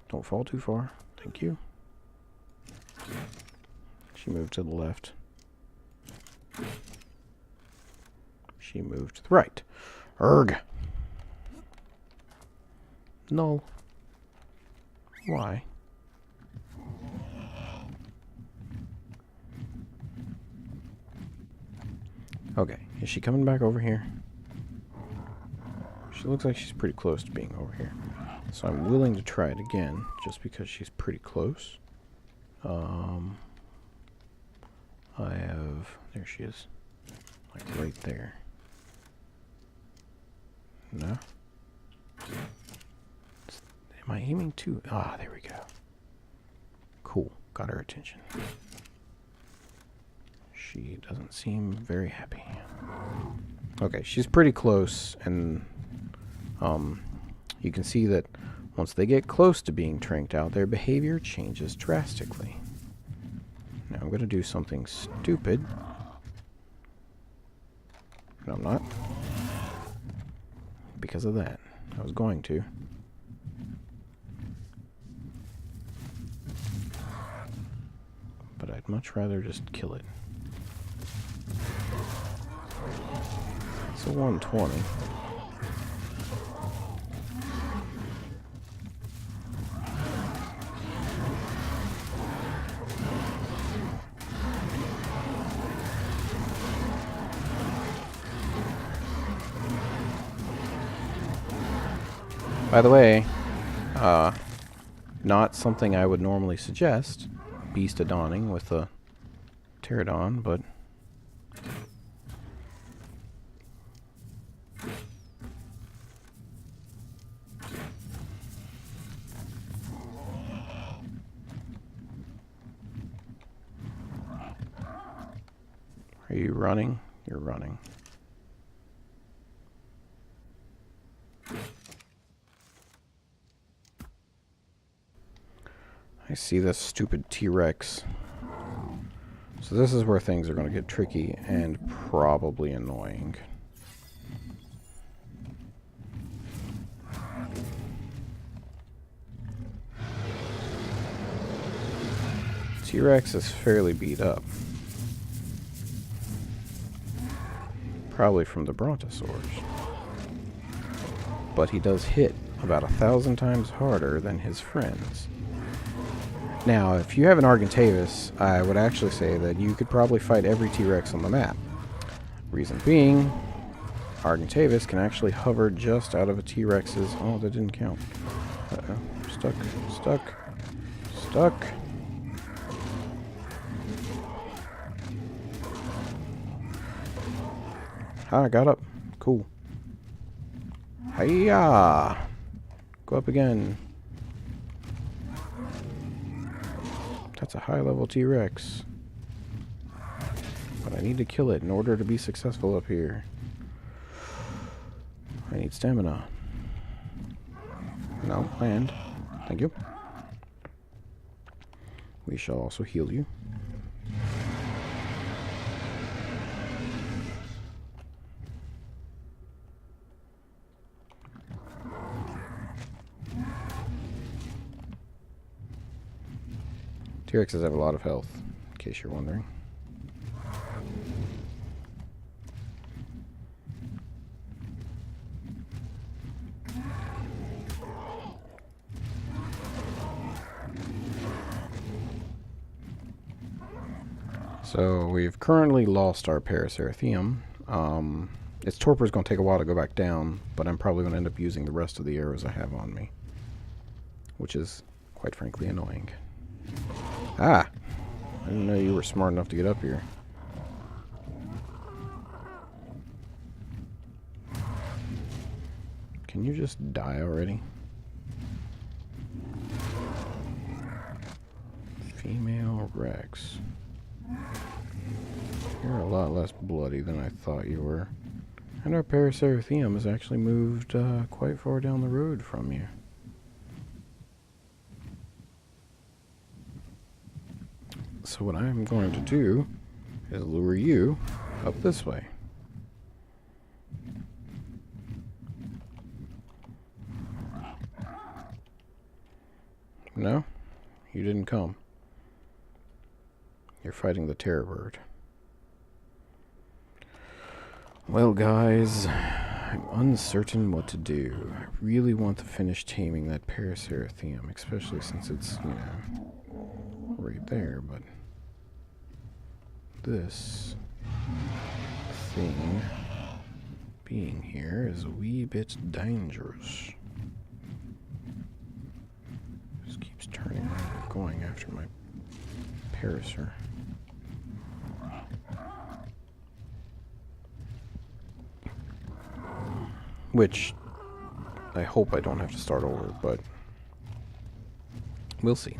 Don't fall too far. Thank you. She moved to the left. She moved to the right. Erg. Null. Why? Okay, is she coming back over here? She looks like she's pretty close to being over here. So I'm willing to try it again, just because she's pretty close. I have... There she is. Like right there. No? Am I aiming too? Ah, there we go. Cool. Got her attention. She doesn't seem very happy. Okay, she's pretty close, and you can see that once they get close to being tranked out, their behavior changes drastically. Now I'm going to do something stupid. No, I'm not. Because of that. I was going to. But I'd much rather just kill it. It's a 120. By the way, Not something I would normally suggest, Beast of Dawning with a Pterodon, but... Are you running? You're running. I see this stupid T-Rex. So this is where things are going to get tricky and probably annoying. T-Rex is fairly beat up. Probably from the Brontosaurs. But he does hit about 1,000 times harder than his friends. Now, if you have an Argentavis, I would actually say that you could probably fight every T-Rex on the map. Reason being, Argentavis can actually hover just out of a T-Rex's... Oh, that didn't count. Uh-oh. Stuck. Stuck. Stuck. Ah, I got up. Cool. Hiya! Go up again. That's a high-level T-Rex. But I need to kill it in order to be successful up here. I need stamina. No, land. Thank you. We shall also heal you. T-Rexes have a lot of health, in case you're wondering. So we've currently lost our Paraceratherium. Its torpor is going to take a while to go back down, but I'm probably going to end up using the rest of the arrows I have on me, which is, quite frankly, annoying. Ah! I didn't know you were smart enough to get up here. Can you just die already? Female Rex. You're a lot less bloody than I thought you were. And our Paraceratherium has actually moved quite far down the road from you. So what I'm going to do is lure you up this way. No? You didn't come. You're fighting the Terror Bird. Well, guys, I'm uncertain what to do. I really want to finish taming that Paraceratherium, especially since it's, you know, right there, but this thing being here is a wee bit dangerous. Just keeps turning around and going after my Paracer. Which I hope I don't have to start over, but we'll see.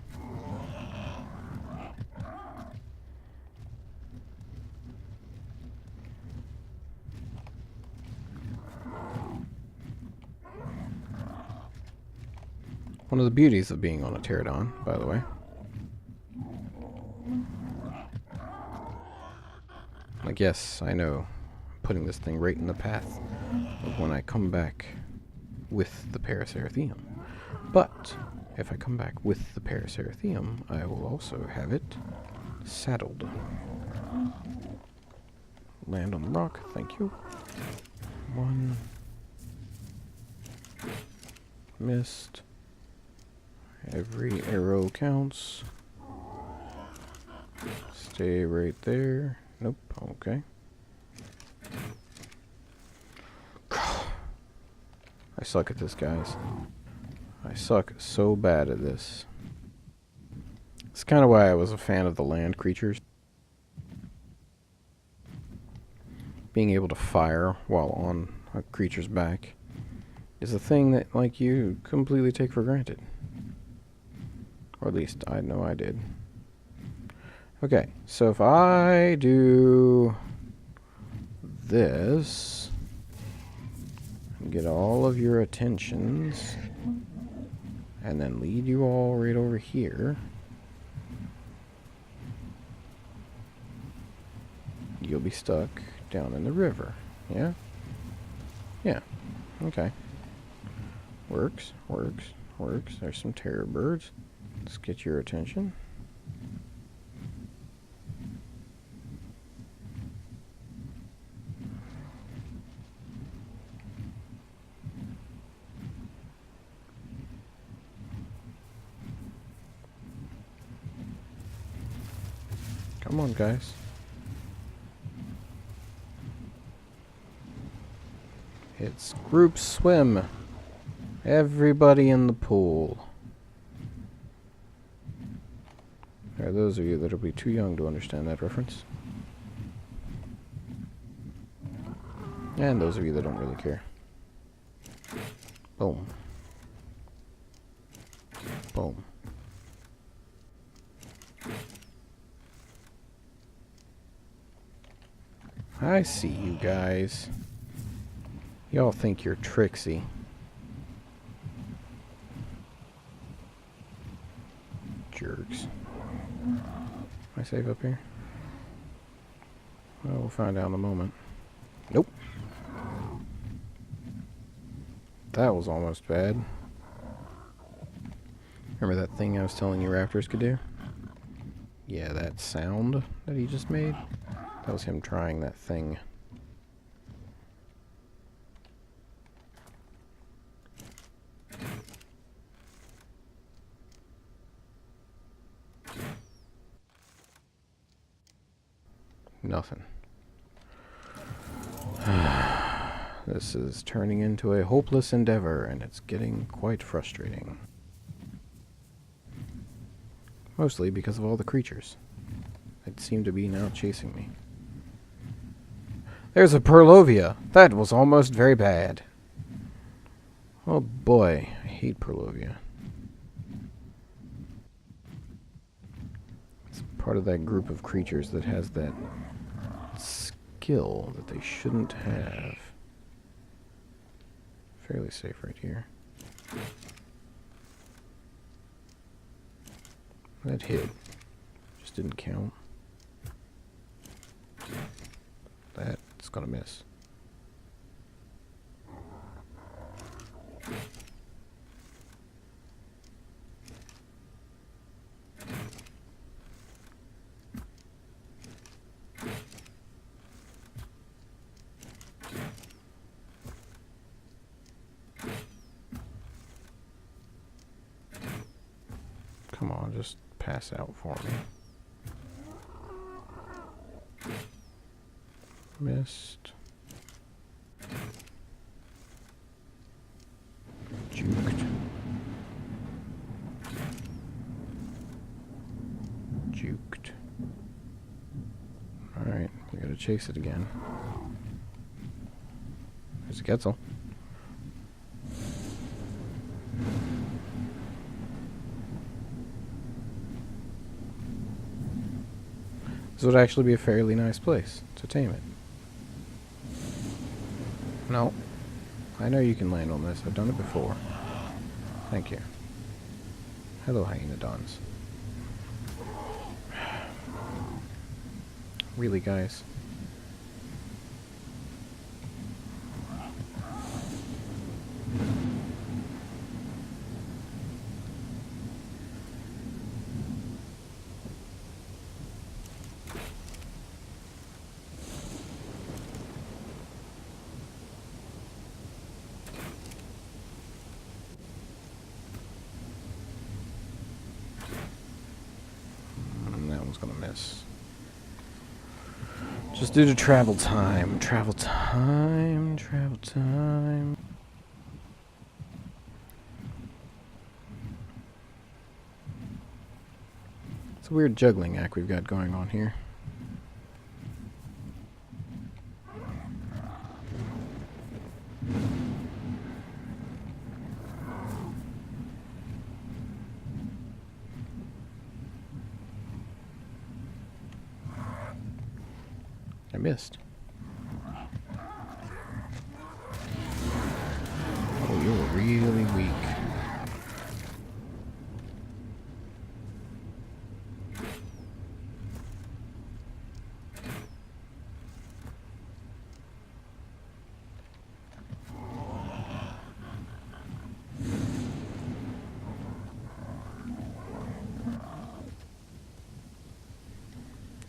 One of the beauties of being on a Pterodon, by the way. Like, yes, I know, putting this thing right in the path of when I come back with the Paraceratherium. But if I come back with the Paraceratherium, I will also have it saddled. Land on the rock, thank you. One. Missed. Every arrow counts. Stay right there. Nope, okay. I suck at this, guys. I suck so bad at this. It's kind of why I was a fan of the land creatures. Being able to fire while on a creature's back is a thing that, like, you completely take for granted. Or at least I know I did. Okay, so if I do this and get all of your attentions and then lead you all right over here, you'll be stuck down in the river. Yeah? Yeah. Okay. Works, works, works. There's some terror birds. Let's get your attention. Come on, guys. It's group swim. Everybody in the pool. There are those of you that'll be too young to understand that reference. And those of you that don't really care. Boom. Boom. I see you guys. Y'all think you're tricksy. Jerks. Am I safe up here? Well, we'll find out in a moment. Nope. That was almost bad. Remember that thing I was telling you raptors could do? Yeah, that sound that he just made? That was him trying that thing. Nothing. This is turning into a hopeless endeavor, and it's getting quite frustrating. Mostly because of all the creatures that seem to be now chasing me. There's a Purlovia. That was almost very bad. Oh boy, I hate Purlovia. It's part of that group of creatures that has that skill that they shouldn't have. Fairly safe right here. That hit. Just didn't count. That's gonna miss. Come on, just pass out for me. Missed. Juked. Juked. Alright, we gotta chase it again. There's a Quetzal. This would actually be a fairly nice place to tame it. No. I know you can land on this. I've done it before. Thank you. Hello, hyenodons. Really, guys? Gonna miss. Just due to travel time. Travel time. Travel time. It's a weird juggling act we've got going on here. I missed. Oh, you're really weak.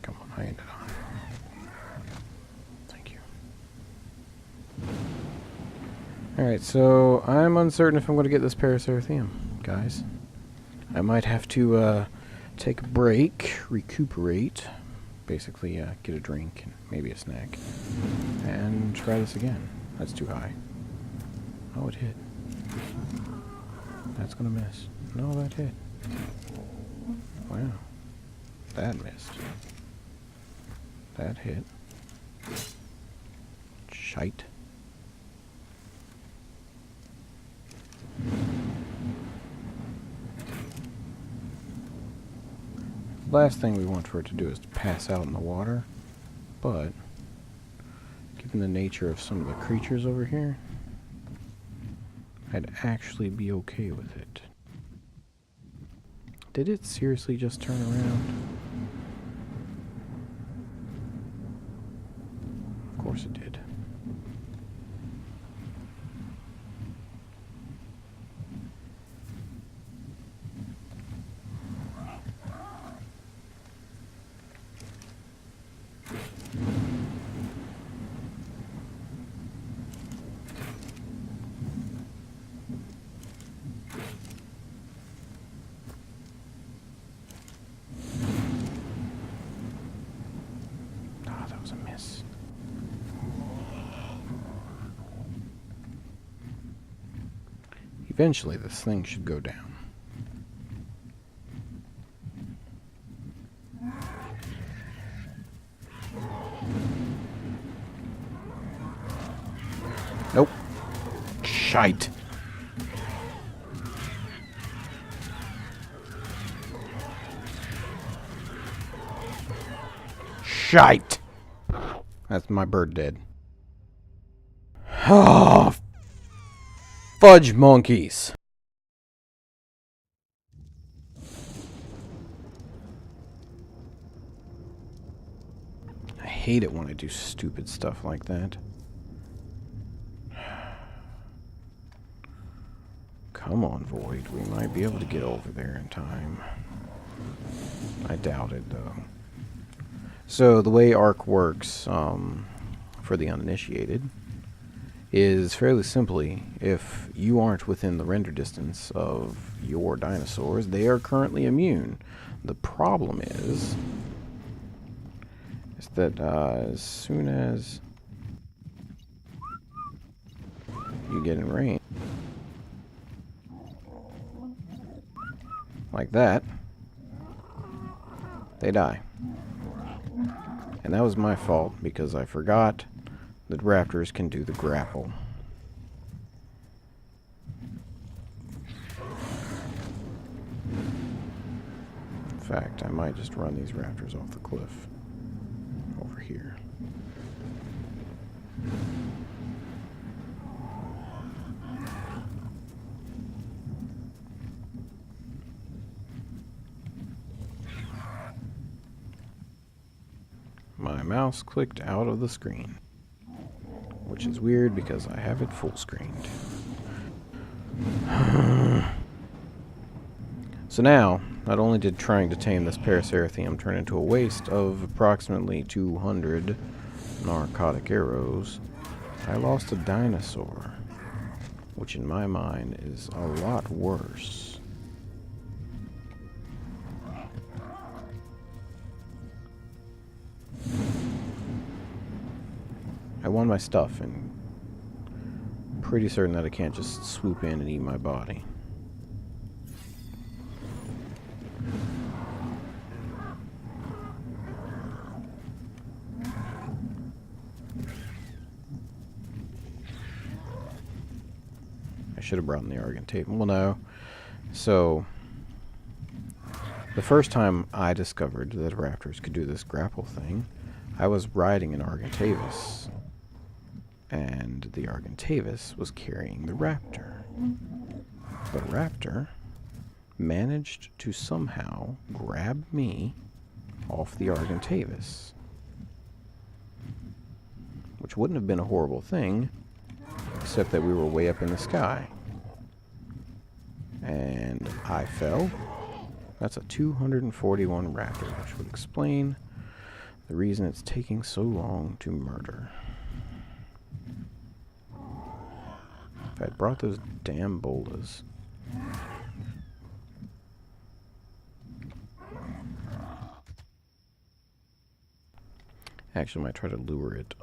Come on, I ended on. Thank you. Alright, so I'm uncertain if I'm going to get this Paraceratherium, guys. I might have to take a break, recuperate, basically get a drink and maybe a snack, and try this again. That's too high. Oh, it hit. That's going to miss. No, that hit. Wow. That missed. That hit. Shite. Last thing we want for it to do is to pass out in the water, but given the nature of some of the creatures over here, I'd actually be okay with it. Did it seriously just turn around? Of course it did. That was a miss. Eventually this thing should go down. Nope. Shite. Shite. That's my bird dead. Oh, fudge monkeys. I hate it when I do stupid stuff like that. Come on, Void. We might be able to get over there in time. I doubt it, though. So, the way Arc works, for the uninitiated, is fairly simply, if you aren't within the render distance of your dinosaurs, they are currently immune. The problem is that as soon as you get in range, like that, they die. And that was my fault, because I forgot that raptors can do the grapple. In fact, I might just run these raptors off the cliff over here. My mouse clicked out of the screen, which is weird because I have it full screened. So now, not only did trying to tame this Paraceratherium turn into a waste of approximately 200 narcotic arrows, I lost a dinosaur, which in my mind is a lot worse. I won my stuff, and pretty certain that it can't just swoop in and eat my body. should have brought in the Argentavis. Well, no. So, the first time I discovered that raptors could do this grapple thing, I was riding an Argentavis. And the Argentavis was carrying the raptor. The raptor managed to somehow grab me off the Argentavis. Which wouldn't have been a horrible thing, except that we were way up in the sky. And I fell. That's a 241 raptor, which would explain the reason it's taking so long to murder. If I'd brought those damn bolas. Actually, I might try to lure it.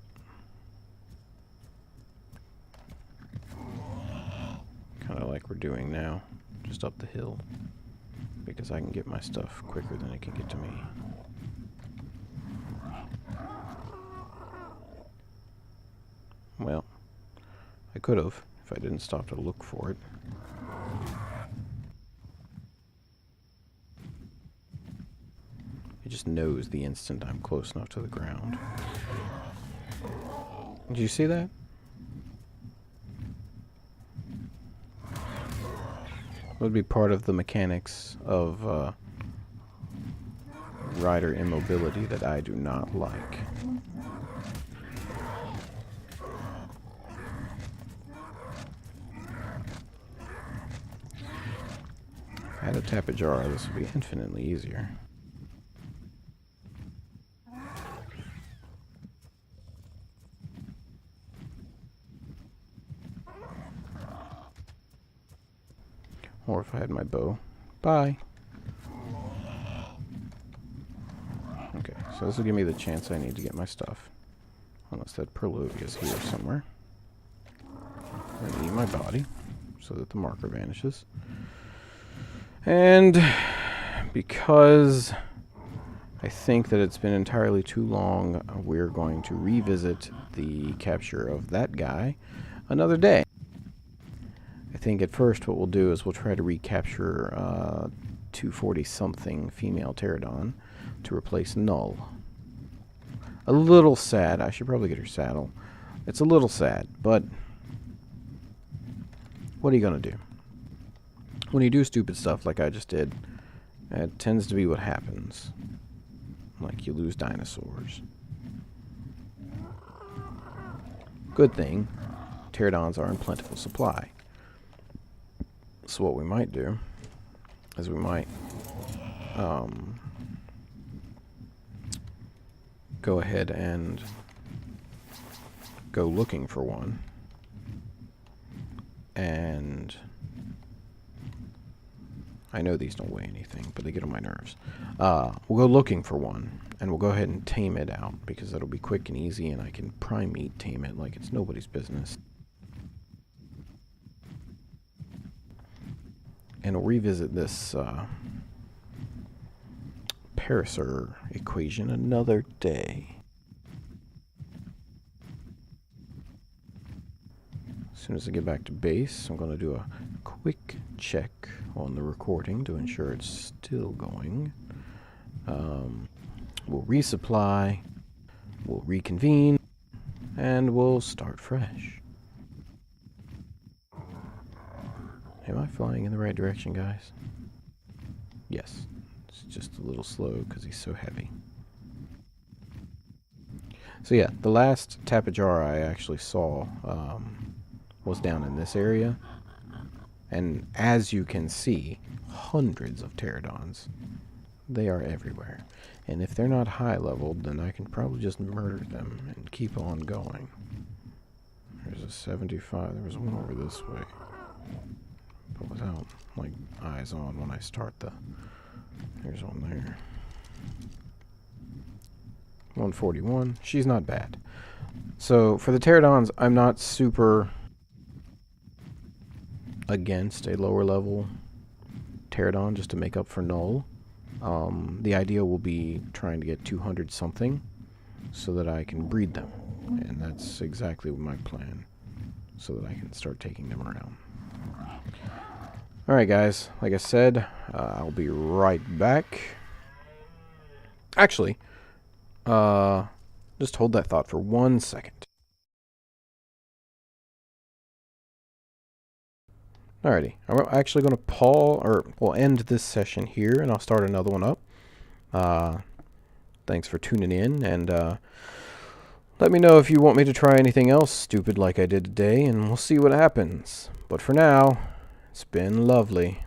Kind of like we're doing now. Just up the hill. Because I can get my stuff quicker than it can get to me. Well, I could have if I didn't stop to look for it. It just knows the instant I'm close enough to the ground. Did you see that? Would be part of the mechanics of rider immobility that I do not like. If I had a Tapejara, this would be infinitely easier. Or if I had my bow. Bye. Okay, so this will give me the chance I need to get my stuff. Unless that Purlovi is here somewhere. I need my body so that the marker vanishes. And because I think that it's been entirely too long, we're going to revisit the capture of that guy another day. I think at first what we'll do is we'll try to recapture 240-something female pterodon to replace NULL. A little sad. I should probably get her saddle. It's a little sad, but what are you going to do? When you do stupid stuff like I just did, it tends to be what happens. Like you lose dinosaurs. Good thing, pterodons are in plentiful supply. So what we might do is we might go ahead and go looking for one. And I know these don't weigh anything, but they get on my nerves. We'll go looking for one, and we'll go ahead and tame it out, because that'll be quick and easy, and I can prime meat tame it like it's nobody's business. And we'll revisit this Parasaur equation another day. As soon as I get back to base, I'm going to do a quick check on the recording to ensure it's still going. We'll resupply, we'll reconvene, and we'll start fresh. Am I flying in the right direction, guys? Yes. It's just a little slow because he's so heavy. So yeah, the last Tapejara I actually saw was down in this area. And as you can see, hundreds of pterodons. They are everywhere. And if they're not high-leveled, then I can probably just murder them and keep on going. There's a 75. There was one over this way. But without, like, eyes on when I start the... There's one there. 141. She's not bad. So, for the pterodons, I'm not super against a lower level pterodon just to make up for NULL. The idea will be trying to get 200 something so that I can breed them. And that's exactly my plan. So that I can start taking them around. Alright guys, like I said, I'll be right back. Actually, just hold that thought for 1 second. Alrighty, I'm actually going to pause, or we'll end this session here, and I'll start another one up. Thanks for tuning in, and let me know if you want me to try anything else stupid like I did today, and we'll see what happens. But for now, it's been lovely.